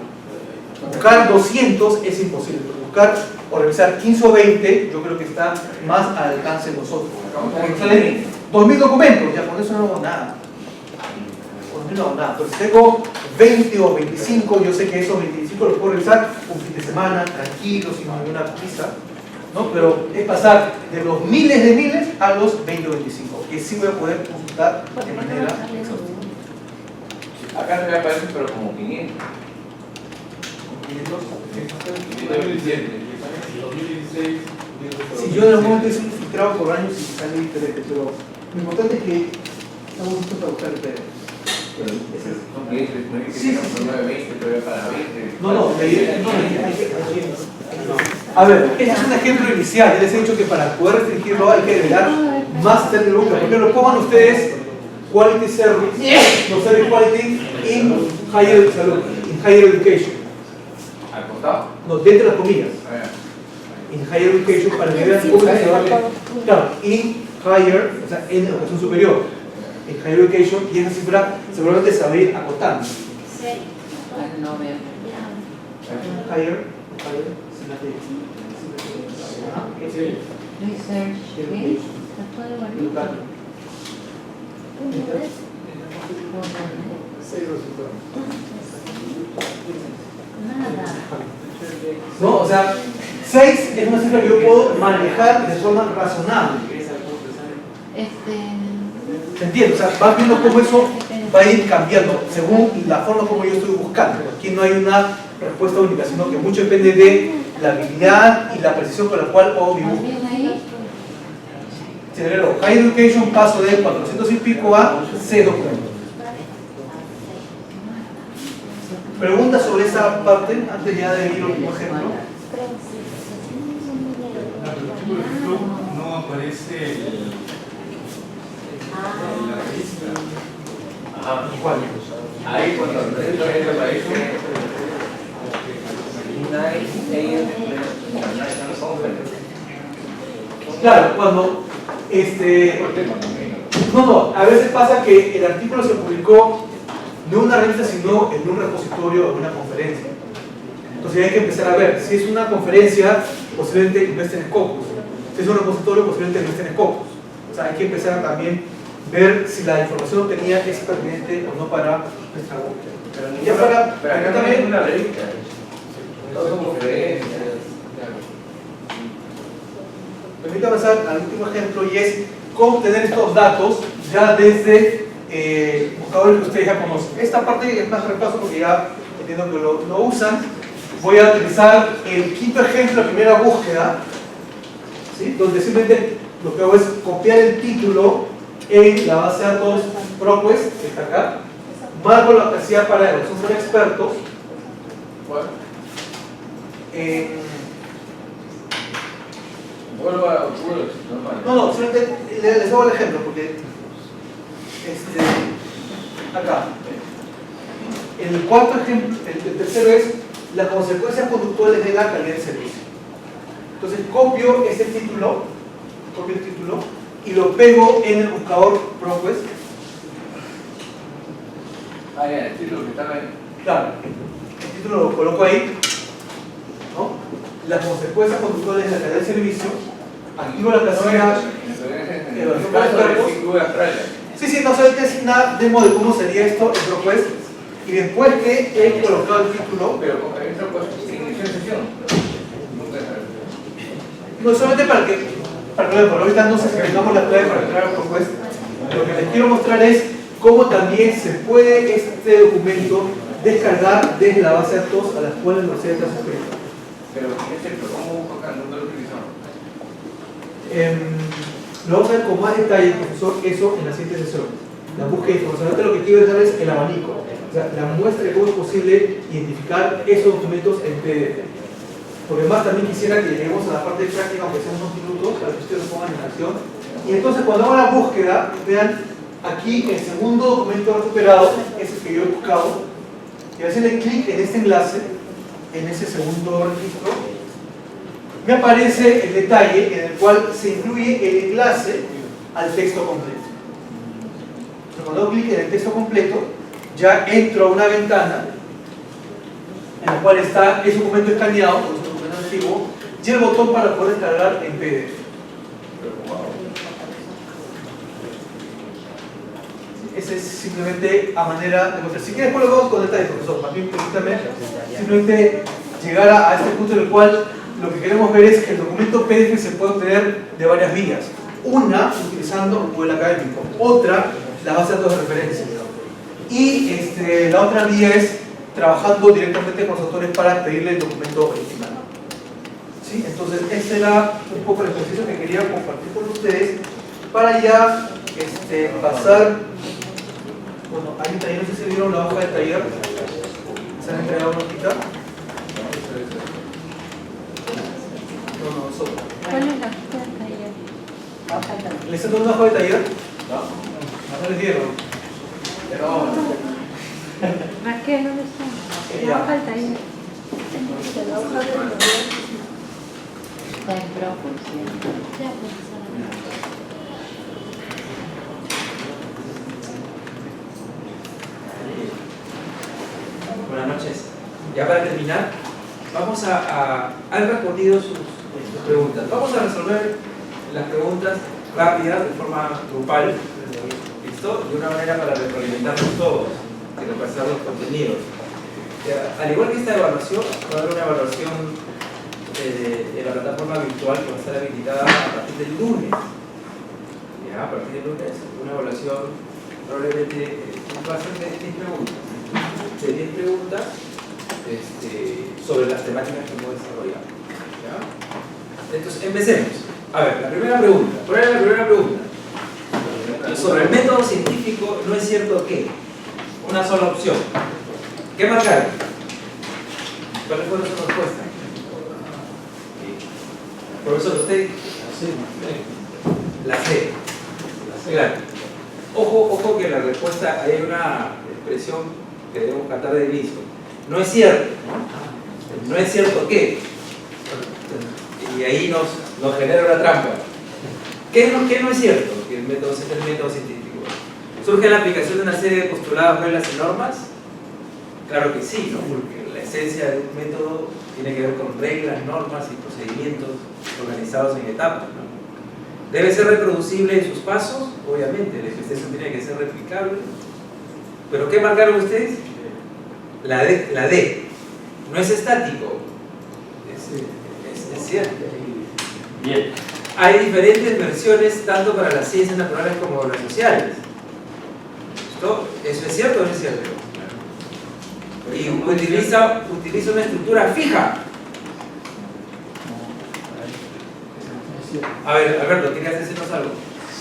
Buscar 200 es imposible, pero buscar o revisar 15 o 20 yo creo que está más al alcance de nosotros. Porque salen 2000 documentos, ya con eso no hago nada. Con 2000 no hago nada, pero si tengo 20 o 25, yo sé que esos 25 los puedo revisar un fin de semana, tranquilo, sin ninguna prisa, ¿no? Pero es pasar de los miles de miles a los 20 o 25, que sí voy a poder consultar de manera exhaustiva. Acá me aparece, pero como 500. 2016. Si yo en algún momento hice un filtrado por años y sale diferente, pero lo importante es que estamos listos para buscar el PDF. Son clientes, no es que Sí, tengan sí, sí. por 920, pero para 20. A ver, este es un ejemplo inicial. Ya les he dicho que para poder restringirlo hay que agregar más términos. Por ejemplo, pongan ustedes quality service, no service quality in higher education. Al costado. No, dentro de las comillas. A ver. In higher education para que vean cómo se va a ver. Claro, in higher, o sea, en educación superior. En higher education, y esa cifra seguramente se va a ir acotando. No veo. Higher, Research, ¿qué? Está todo bonito. educación. Nada. ¿No? O sea, 6 es una cifra que yo puedo manejar de forma razonable. ¿Se entiende? O sea, vas viendo cómo eso va a ir cambiando según la forma como yo estoy buscando. Aquí no hay una respuesta única, sino que mucho depende de la habilidad y la precisión con la cual hago mi búsqueda. ¿También ahí? Si le leo Higher Education, paso de 400 y pico a 0 documentos. ¿Preguntas sobre esa parte antes ya de ir a un ejemplo? Por ejemplo, no aparece la revista. Ajá. ¿Cuál? Ahí cuando aparece Claro, cuando no, a veces pasa que el artículo se publicó no en una revista sino en un repositorio o en una conferencia. Entonces hay que empezar a ver, si es una conferencia, posiblemente investe en Scopus. Si es un repositorio, posiblemente investe en Scopus. O sea, hay que empezar a también ver si la información obtenida es pertinente o no para nuestra búsqueda. Ya pero acá también hay una revista. Todos son conferencias. Permítame pasar al último ejemplo y es cómo obtener estos datos ya desde buscadores que ustedes ya conocen. Esta parte es más repaso porque ya entiendo que lo usan. Voy a utilizar el quinto ejemplo, la primera búsqueda, ¿sí? Donde simplemente lo que hago es copiar el título en la base de datos ProQuest, que está acá, marco la casilla para ellos, son expertos. Vuelvo a Google, normal. No, simplemente les hago el ejemplo porque acá. El cuarto ejemplo, el tercero es las consecuencias conductuales de la calidad del servicio. Entonces copio este título, y lo pego en el buscador ProQuest. Ah, ya, el título que estaba ahí. Claro, el título lo coloco ahí, ¿no? Las consecuencias conductuales de la calidad del servicio. Activo la casilla. Sí, no sé es una demo de cómo sería esto en ProQuest. Y después que he colocado el título, Pero eso pues inició sesión. no solamente para que por ahorita no sé si tengamos la clave para entrar a ProQuest. Lo que les quiero mostrar es cómo también se puede este documento descargar desde la base de datos a la cual la universidad está suscrita. Pero, ¿cómo busco acá? ¿Dónde lo utilizamos? Lo vamos a ver con más detalle, profesor, eso en la siguiente sesión. La búsqueda de información. Ahorita lo que quiero dar es el abanico, o sea, la muestra de cómo es posible identificar esos documentos en PDF. Porque más también quisiera que lleguemos a la parte de práctica, aunque sean unos minutos, para que ustedes lo pongan en acción. Y entonces cuando hago la búsqueda, vean aquí el segundo documento recuperado, es el que yo he buscado, y hacerle clic en este enlace, en ese segundo registro, me aparece el detalle en el cual se incluye el enlace al texto completo. Cuando doy clic en el texto completo, ya entro a una ventana en la cual está ese documento escaneado, es un documento antiguo, y el botón para poder descargar en PDF. Ese es simplemente a manera de mostrar. Si quieres, después lo vamos con detalle, profesor. Más bien, permítame simplemente llegar a este punto en el cual lo que queremos ver es que el documento PDF se puede obtener de varias vías. Una, utilizando Google Académico. Otra, la base de datos de referencia. Y la otra vía es trabajando directamente con los autores para pedirle el documento original. ¿Sí? Entonces, ese era un poco el ejercicio que quería compartir con ustedes para ya pasar. Bueno, ahí también no sé si vieron la hoja de taller. ¿Se han entregado una hojita? No, nosotros. ¿Cuál es la hoja de taller? ¿Les han dado una hoja de taller? No les dieron. Pero ¿Más qué? ¿Dónde está? Ya. La hoja de taller. La hoja de taller. Está en propulsión. Ya, pues. Buenas noches. Ya para terminar, vamos han respondido sus preguntas. Vamos a resolver las preguntas rápidas de forma grupal, ¿listo? De una manera para retroalimentarnos todos y repasar los contenidos. Al igual que esta evaluación, va a haber una evaluación de la plataforma virtual que va a estar habilitada a partir del lunes. Ya, a partir del lunes, una evaluación probablemente va a ser de 10 preguntas. De 10 preguntas sobre las temáticas que hemos desarrollado. ¿Ya? Entonces, empecemos. A ver, la primera pregunta. ¿Cuál es la primera pregunta? Sobre el método científico, ¿no es cierto que? Una sola opción. ¿Qué marcaron? ¿Cuál fue su respuesta? Profesor, usted. La C. Claro. Ojo que la respuesta, hay una expresión que debemos tratar de inicio. No es cierto. No es cierto que. Y ahí nos genera una trampa. ¿Qué no es cierto? Que el método es el método científico. ¿Surge la aplicación de una serie de postulados, reglas y normas? Claro que sí, ¿no? Porque la esencia de un método tiene que ver con reglas, normas y procedimientos organizados en etapas, ¿no? ¿Debe ser reproducible en sus pasos? Obviamente, la investigación tiene que ser replicable. ¿Pero qué marcaron ustedes? La D. No es estático. Es cierto. Bien. Hay diferentes versiones tanto para las ciencias naturales como las sociales. ¿Eso es cierto o no es cierto? Y utiliza una estructura fija. A ver, Alberto, ¿querías decirnos algo?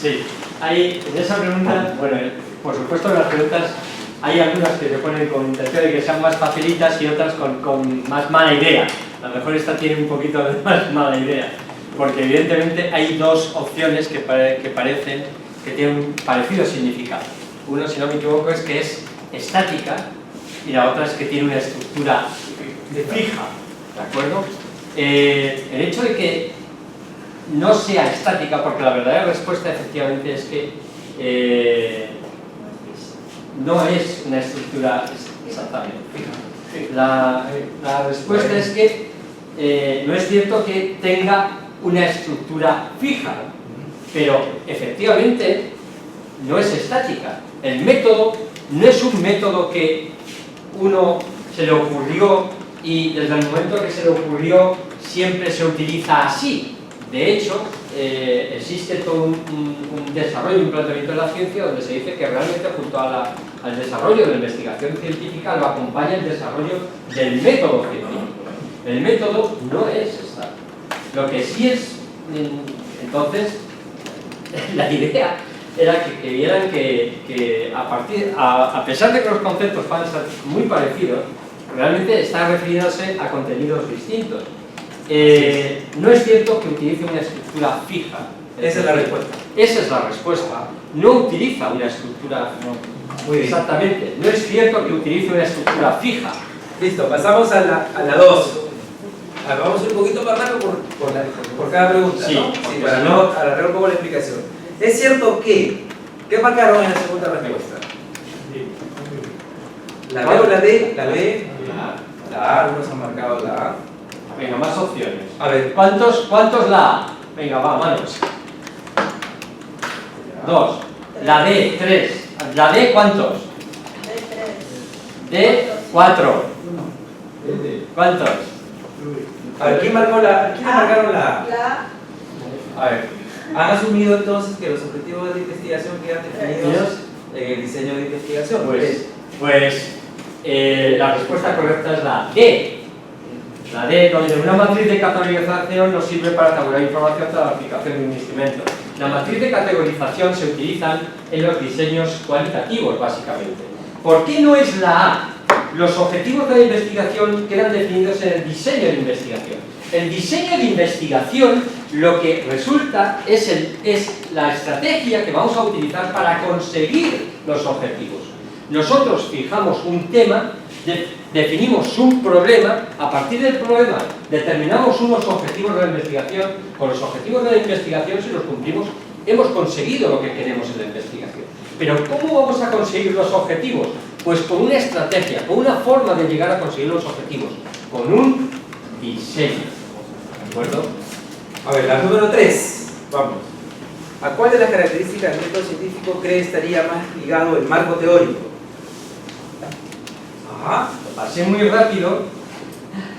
Sí, hay en esa pregunta, bueno, por supuesto en las preguntas hay algunas que se ponen con intención de que sean más facilitas y otras con más mala idea. A lo mejor esta tiene un poquito de más mala idea, porque evidentemente hay dos opciones que parecen que tienen un parecido significado. Uno, si no me equivoco, es que es estática y la otra es que tiene una estructura fija, ¿de acuerdo? El hecho de que no sea estática, porque la verdadera respuesta efectivamente es que no es una estructura exactamente fija. La respuesta es que no es cierto que tenga una estructura fija, pero efectivamente no es estática. El método no es un método que uno se le ocurrió y desde el momento que se le ocurrió siempre se utiliza así. De hecho, existe todo un desarrollo, un planteamiento de la ciencia donde se dice que realmente junto al desarrollo de la investigación científica lo acompaña el desarrollo del método científico. El método no es estático. Lo que sí es, entonces, la idea era que vieran que a pesar de que los conceptos puedan ser muy parecidos, realmente están refiriéndose a contenidos distintos. No es cierto que utilice una estructura fija. Esa es la respuesta. Esa es la respuesta. No utiliza una estructura. Muy bien. Exactamente. No es cierto que utilice una estructura fija. Listo, pasamos a la 2. Vamos un poquito más rápido por cada pregunta, Sí, ¿no? porque Para si no no- alargar un poco la explicación. Es cierto que, ¿qué marcaron en la segunda respuesta? La B o la D, la B, la A, algunos han marcado la A. Venga, más opciones. A ver, ¿Cuántos la A? Venga, va, manos. 2. La D, 3. ¿La D cuántos? D, 4. ¿Cuántos? a ver, ¿quién marcaron la A? A ver, han asumido entonces que los objetivos de investigación quedan definidos en el diseño de investigación. Pues la respuesta correcta es la D. La D, donde una matriz de categorización nos sirve para tabular información para la aplicación de un instrumento. La matriz de categorización se utilizan en los diseños cualitativos, básicamente. ¿Por qué no es la A? Los objetivos de la investigación quedan definidos en el diseño de investigación. El diseño de investigación lo que resulta es la estrategia que vamos a utilizar para conseguir los objetivos. Nosotros fijamos un tema, definimos un problema, a partir del problema determinamos unos objetivos de la investigación. Con los objetivos de la investigación, si los cumplimos, hemos conseguido lo que queremos en la investigación. Pero ¿cómo vamos a conseguir los objetivos? Pues con una estrategia, con una forma de llegar a conseguir los objetivos, con un diseño. ¿De acuerdo? A ver, la número 3, vamos. ¿A cuál de las características del método científico cree estaría más ligado el marco teórico? Ajá. Lo pasé muy rápido.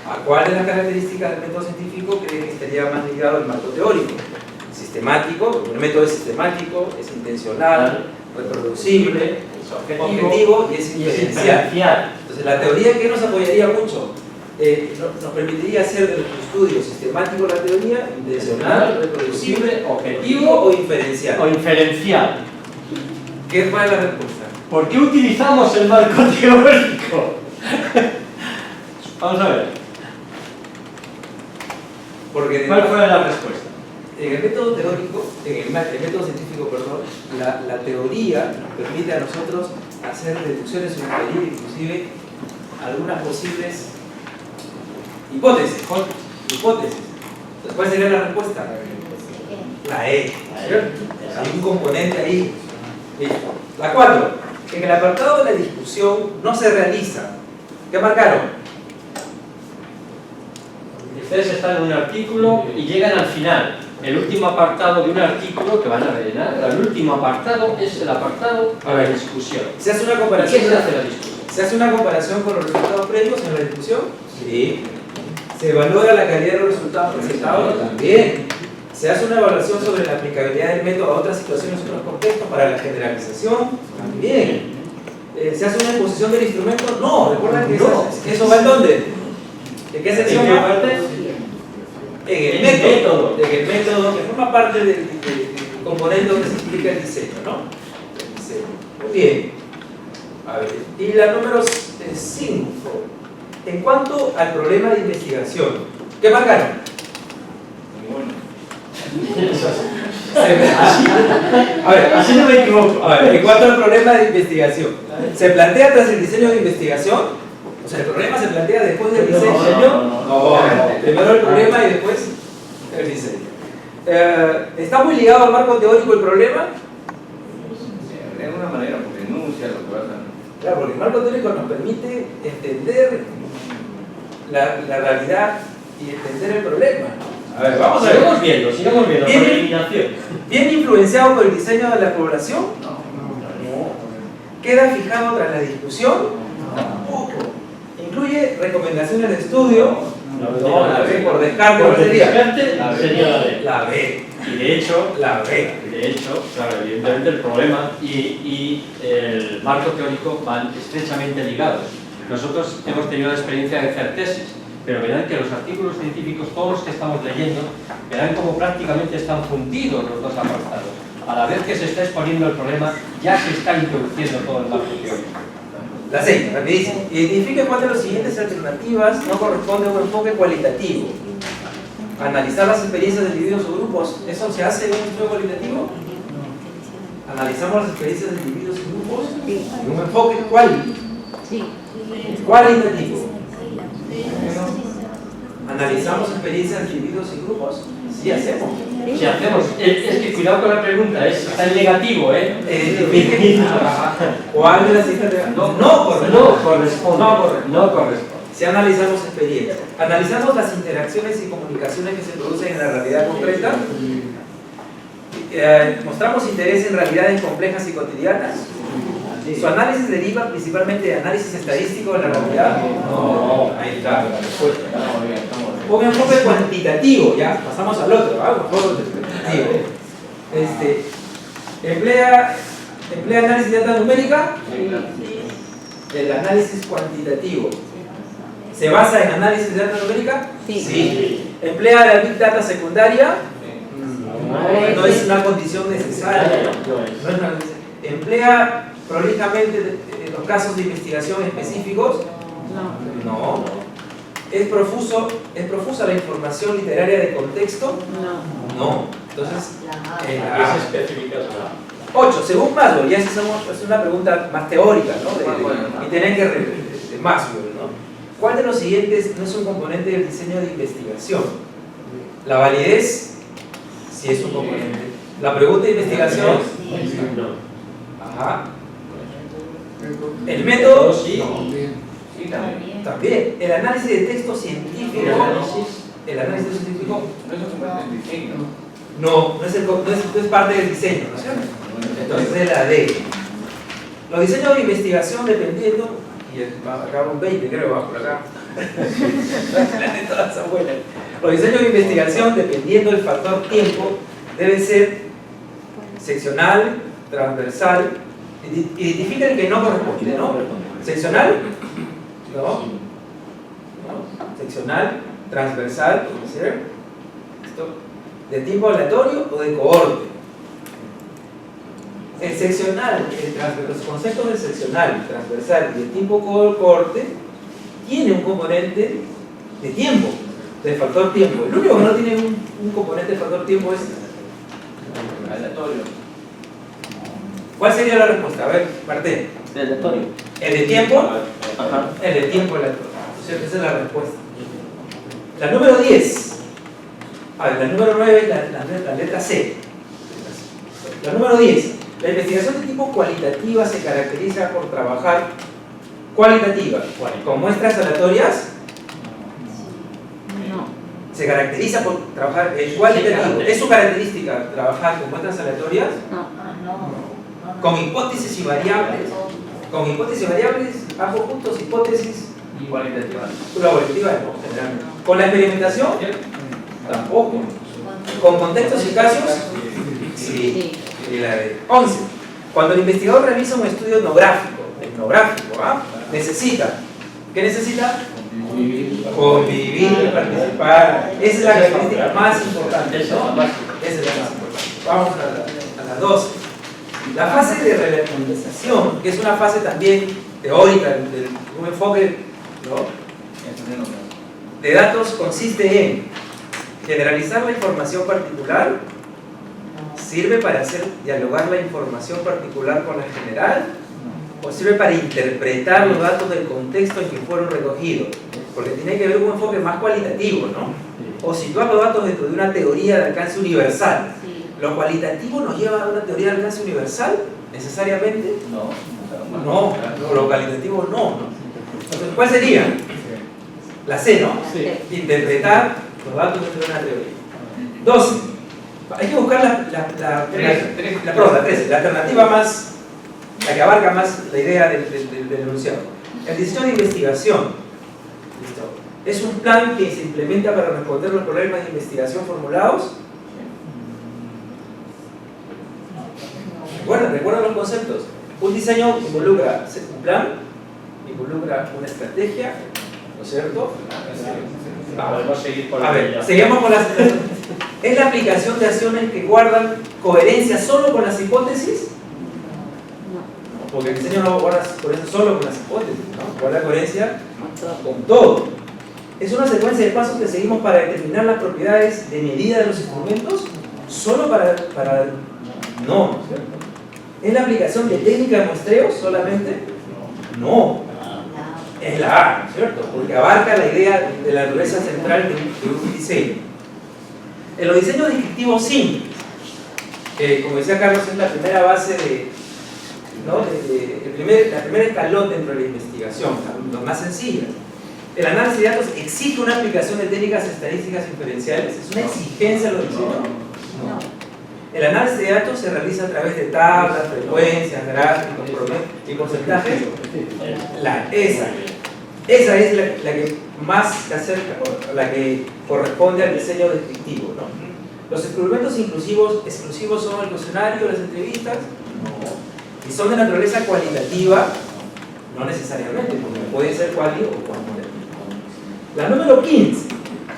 ¿A cuál de las características del método científico cree que estaría más ligado el marco teórico? Sistemático, porque el método es sistemático, es intencional, reproducible, Es objetivo y es inferencial. inferencial. Entonces, la teoría que nos apoyaría mucho, nos permitiría hacer de nuestro estudio sistemático la teoría, intencional, reproducible, objetivo o inferencial. O inferencial. ¿Qué fue la respuesta? ¿Por qué utilizamos el marco teórico? Vamos a ver. Porque ¿Cuál fue la respuesta? en el método teórico, en el método científico, perdón, la teoría nos permite a nosotros hacer deducciones o inferir inclusive algunas posibles hipótesis. Entonces, ¿cuál sería la respuesta? La E. ¿Cierto? Hay un componente ahí. Listo. La 4. En el apartado de la discusión no se realiza. ¿Qué marcaron? Ustedes están en un artículo y llegan al final. El último apartado de un artículo que van a rellenar, el último apartado es el apartado de la discusión. ¿Se hace una ¿Qué comparación? se hace la discusión? ¿Se hace una comparación con los resultados previos en la discusión? Sí. ¿Se evalúa la calidad de los resultados presentados? También. ¿Se hace una evaluación sobre la aplicabilidad del método a otras situaciones y otros contextos para la generalización? También. ¿Se hace una exposición del instrumento? No. ¿Recuerdan que eso va en dónde? ¿En qué sección ¿En qué va? parte? En el método. En el método que forma parte del componente donde se explica el diseño, ¿no? El diseño. Muy bien. A ver, y la número 5. En cuanto al problema de investigación, ¿qué marcaron? A ver, Así no me equivoco. a ver, en cuanto al problema de investigación, ¿se plantea tras el diseño de investigación? O sea, ¿el problema se plantea después del diseño? No, primero el problema y después el diseño. ¿Está muy ligado al marco teórico el problema? De alguna manera, porque enuncia lo que vas a... Claro, porque el marco teórico nos permite entender la realidad y entender el problema. A ver, vamos a ver. Sigamos viendo, por Bien. eliminación. ¿Bien influenciado por el diseño de la población? No. ¿Queda fijado tras la discusión? Tampoco. ¿Incluye recomendaciones de estudio? No, la B por descarte. Por ¿Cuál sería? descarte sería la D. La B. Y de hecho, claro, evidentemente el problema y el marco teórico van estrechamente ligados. Nosotros hemos tenido la experiencia de hacer tesis, pero verán que los artículos científicos, todos los que estamos leyendo, verán cómo prácticamente están fundidos los dos apartados. A la vez que se está exponiendo el problema, ya se está introduciendo todo el marco teórico. La 6, rapidísimo. Identifique cuál de las siguientes alternativas no corresponde a un enfoque cualitativo. Analizar las experiencias de individuos o grupos. ¿Eso se hace en un estudio cualitativo? Analizamos las experiencias de individuos y grupos en un enfoque cualitativo. Sí. Cualitativo. ¿Analizamos experiencias de individuos y grupos? Sí, hacemos. Si hacemos, es que cuidado con la pregunta, está en negativo, ¿Cuál de las cifras de no corresponde? No corresponde. Si analizamos experiencias, analizamos las interacciones y comunicaciones que se producen en la realidad concreta, mostramos interés en realidades complejas y cotidianas. ¿Su análisis deriva principalmente de análisis estadístico de la realidad? No, ahí está la respuesta. Un enfoque cuantitativo, ya, pasamos al otro, vamos, cuantitativo. ¿Emplea análisis de data numérica? El análisis cuantitativo. ¿Se basa en análisis de data numérica? Sí. ¿Emplea la Big Data secundaria? No es una condición necesaria. No es una condición. ¿Emplea prolijamente los casos de investigación específicos? No. ¿Es profusa la información literaria de contexto? No. Entonces, Es específica. 8. Según Maslow, ya es una pregunta más teórica, ¿no? Y tienen que de Maslow, ¿no? ¿Cuál de los siguientes no es un componente del diseño de investigación? La validez, sí es un componente. La pregunta de investigación, ajá. El método, sí. También. El análisis de texto científico. El análisis científico. No es un componente del diseño. No es parte del diseño, ¿no es cierto? Entonces es la D. Los diseños de investigación dependiendo, y acá un 20 creo, va por acá. Todas son buenas. Los diseños de investigación dependiendo del factor tiempo deben ser seccional, transversal. Identifica el que no corresponde, ¿no? Seccional, no. Seccional, transversal, ¿puede ser? ¿Esto? ¿De tipo aleatorio o de cohorte? El seccional, los conceptos del seccional, transversal y de tipo cohorte tiene un componente de tiempo, de factor tiempo. El único que no tiene un componente de factor tiempo es aleatorio. ¿Cuál sería la respuesta? A ver, Martín. Aleatorio. ¿El de tiempo? Ajá. El de tiempo aleatorio. ¿Cierto? Esa es la respuesta. La número 10. A ver, la número 9 es la letra C. La número 10. La investigación de tipo cualitativa se caracteriza por trabajar cualitativa. ¿Con muestras aleatorias? No. Se caracteriza por trabajar cualitativo. ¿Es su característica trabajar con muestras aleatorias? Con hipótesis y variables. Con hipótesis y variables, bajo puntos, hipótesis Y cualitativa. La cualitativa no, generalmente. ¿Con la experimentación? Tampoco. ¿Con contextos y casos? Sí. Y la de 11. Cuando el investigador realiza un estudio etnográfico, necesita. ¿Qué necesita? Convivir, participar. Esa es la característica más importante, ¿no? Esa es la más importante. Vamos a la 12. La fase de relativización, que es una fase también teórica, de un enfoque, ¿no?, de datos, consiste en generalizar la información particular, sirve para hacer dialogar la información particular con la general, o sirve para interpretar los datos del contexto en que fueron recogidos, porque tiene que ver con un enfoque más cualitativo, ¿no? O situar los datos dentro de una teoría de alcance universal. ¿Lo cualitativo nos lleva a una teoría de alcance universal? ¿Necesariamente? No, lo cualitativo no. Entonces, ¿cuál sería? La C, ¿no? Interpretar los datos dentro de una teoría. 12. Hay que buscar la 13, la alternativa más, la que abarca más la idea del enunciado. El diseño de investigación. ¿Listo? Es un plan que se implementa para responder los problemas de investigación formulados. ¿Recuerdan los conceptos? Un diseño involucra un plan, involucra una estrategia, ¿no es cierto? Podemos seguir por A ver, seguimos con las... ¿Es la aplicación de acciones que guardan coherencia solo con las hipótesis? No. Porque el diseño no guarda coherencia solo con las hipótesis, ¿no? Guarda coherencia con todo. ¿Es una secuencia de pasos que seguimos para determinar las propiedades de medida de los instrumentos? ¿Solo para... No, ¿cierto? ¿Es la aplicación de técnica de muestreo solamente? No. Es la A, ¿no es cierto? Porque abarca la idea de la naturaleza central de un diseño. En los diseños descriptivos simples, que como decía Carlos, es la primera base ¿no? La primera escalón dentro de la investigación, lo más sencilla. El análisis de datos exige una aplicación de técnicas estadísticas inferenciales. ¿Es una exigencia de los diseños? No. El análisis de datos se realiza a través de tablas, frecuencias, gráficos, y porcentajes. Esa es la que más se acerca, la que corresponde al diseño descriptivo, ¿no? Los experimentos exclusivos son el cuestionario, las entrevistas, no. Y son de naturaleza cualitativa, no necesariamente, porque puede ser cuali o cuantitativa. La número 15.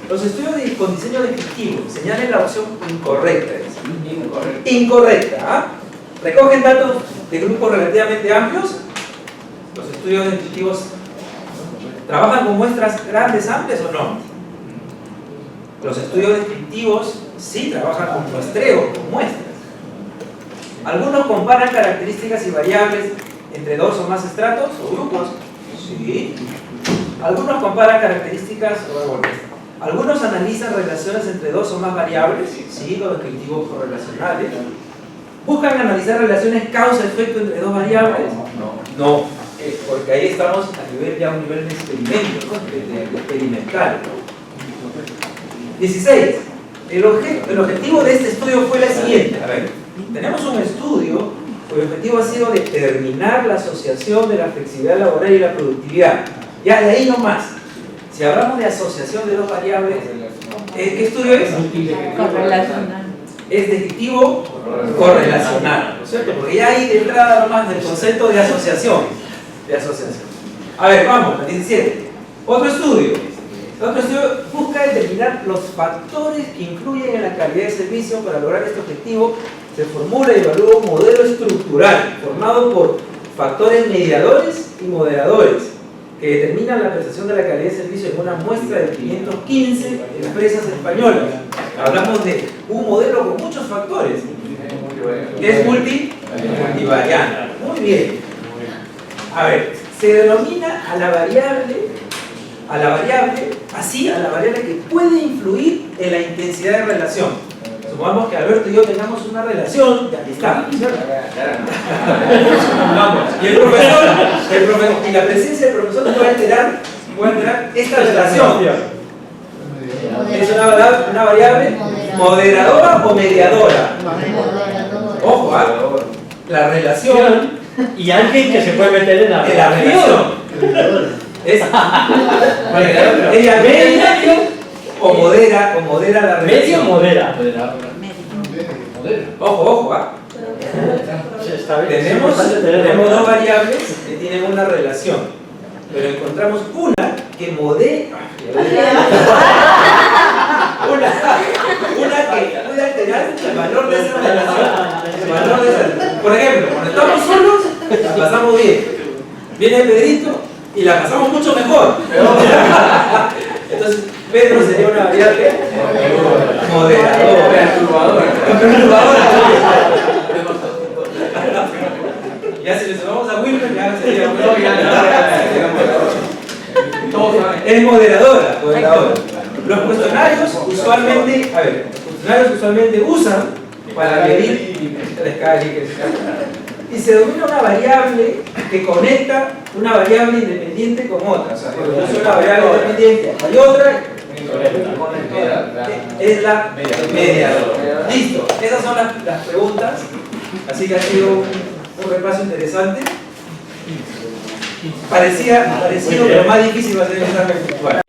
Los estudios con diseño descriptivo señalan la opción incorrecta. Incorrecta. ¿Ah? ¿Recogen datos de grupos relativamente amplios? Los estudios descriptivos ¿trabajan con muestras grandes, amplias o no? Los estudios descriptivos sí trabajan con muestreo, con muestras. Algunos comparan características y variables entre dos o más estratos o grupos. Sí. Algunos comparan características o algunos analizan relaciones entre dos o más variables. Sí, los descriptivos correlacionales. ¿Buscan analizar relaciones causa-efecto entre dos variables? No. Porque ahí estamos a un nivel de experimento, ¿no? de experimental. 16. El objetivo de este estudio fue la siguiente. A ver, tenemos un estudio cuyo objetivo ha sido determinar la asociación de la flexibilidad laboral y la productividad. Ya, de ahí no más. Si hablamos de asociación de dos variables, ¿qué estudio es? Correlacional. Es descriptivo correlacional, ¿no es cierto? Porque ya hay de entrada nomás del concepto de asociación. A ver, vamos, al 17. Otro estudio busca determinar los factores que influyen en la calidad de servicio. Para lograr este objetivo se formula y evalúa un modelo estructural formado por factores mediadores y moderadores que determinan la prestación de la calidad de servicio en una muestra de 515 empresas españolas. Hablamos de un modelo con muchos factores, que es multivariante. Muy bien. A ver, se denomina a la variable que puede influir en la intensidad de relación. Supongamos que Alberto y yo tengamos una relación de amistad, ¿cierto? Vamos, y el profesor y la presencia del profesor puede alterar esta relación. ¿Es una variable moderadora o mediadora? Ojo, la relación. Y alguien que se puede meter en la relación. Es ella media o modera la relación. Medio modera. Ojo, tenemos dos variables que tienen una relación, pero encontramos una que modera, una que puede alterar el valor de esa relación. Por ejemplo, cuando estamos solos, la pasamos bien. Viene Pedrito y la pasamos mucho mejor. Entonces, Pedro sería una variable moderadora. Ya si le sumamos a Wilmer, ya sería es moderadora. Los cuestionarios usualmente usan para medir y se denomina una variable que conecta una variable independiente con otra. O sea, cuando yo soy una variable independiente, hay otra es la mediadora. Listo, esas son las preguntas. Así que ha sido un repaso interesante. Parecido, pero más difícil va a ser el examen virtual.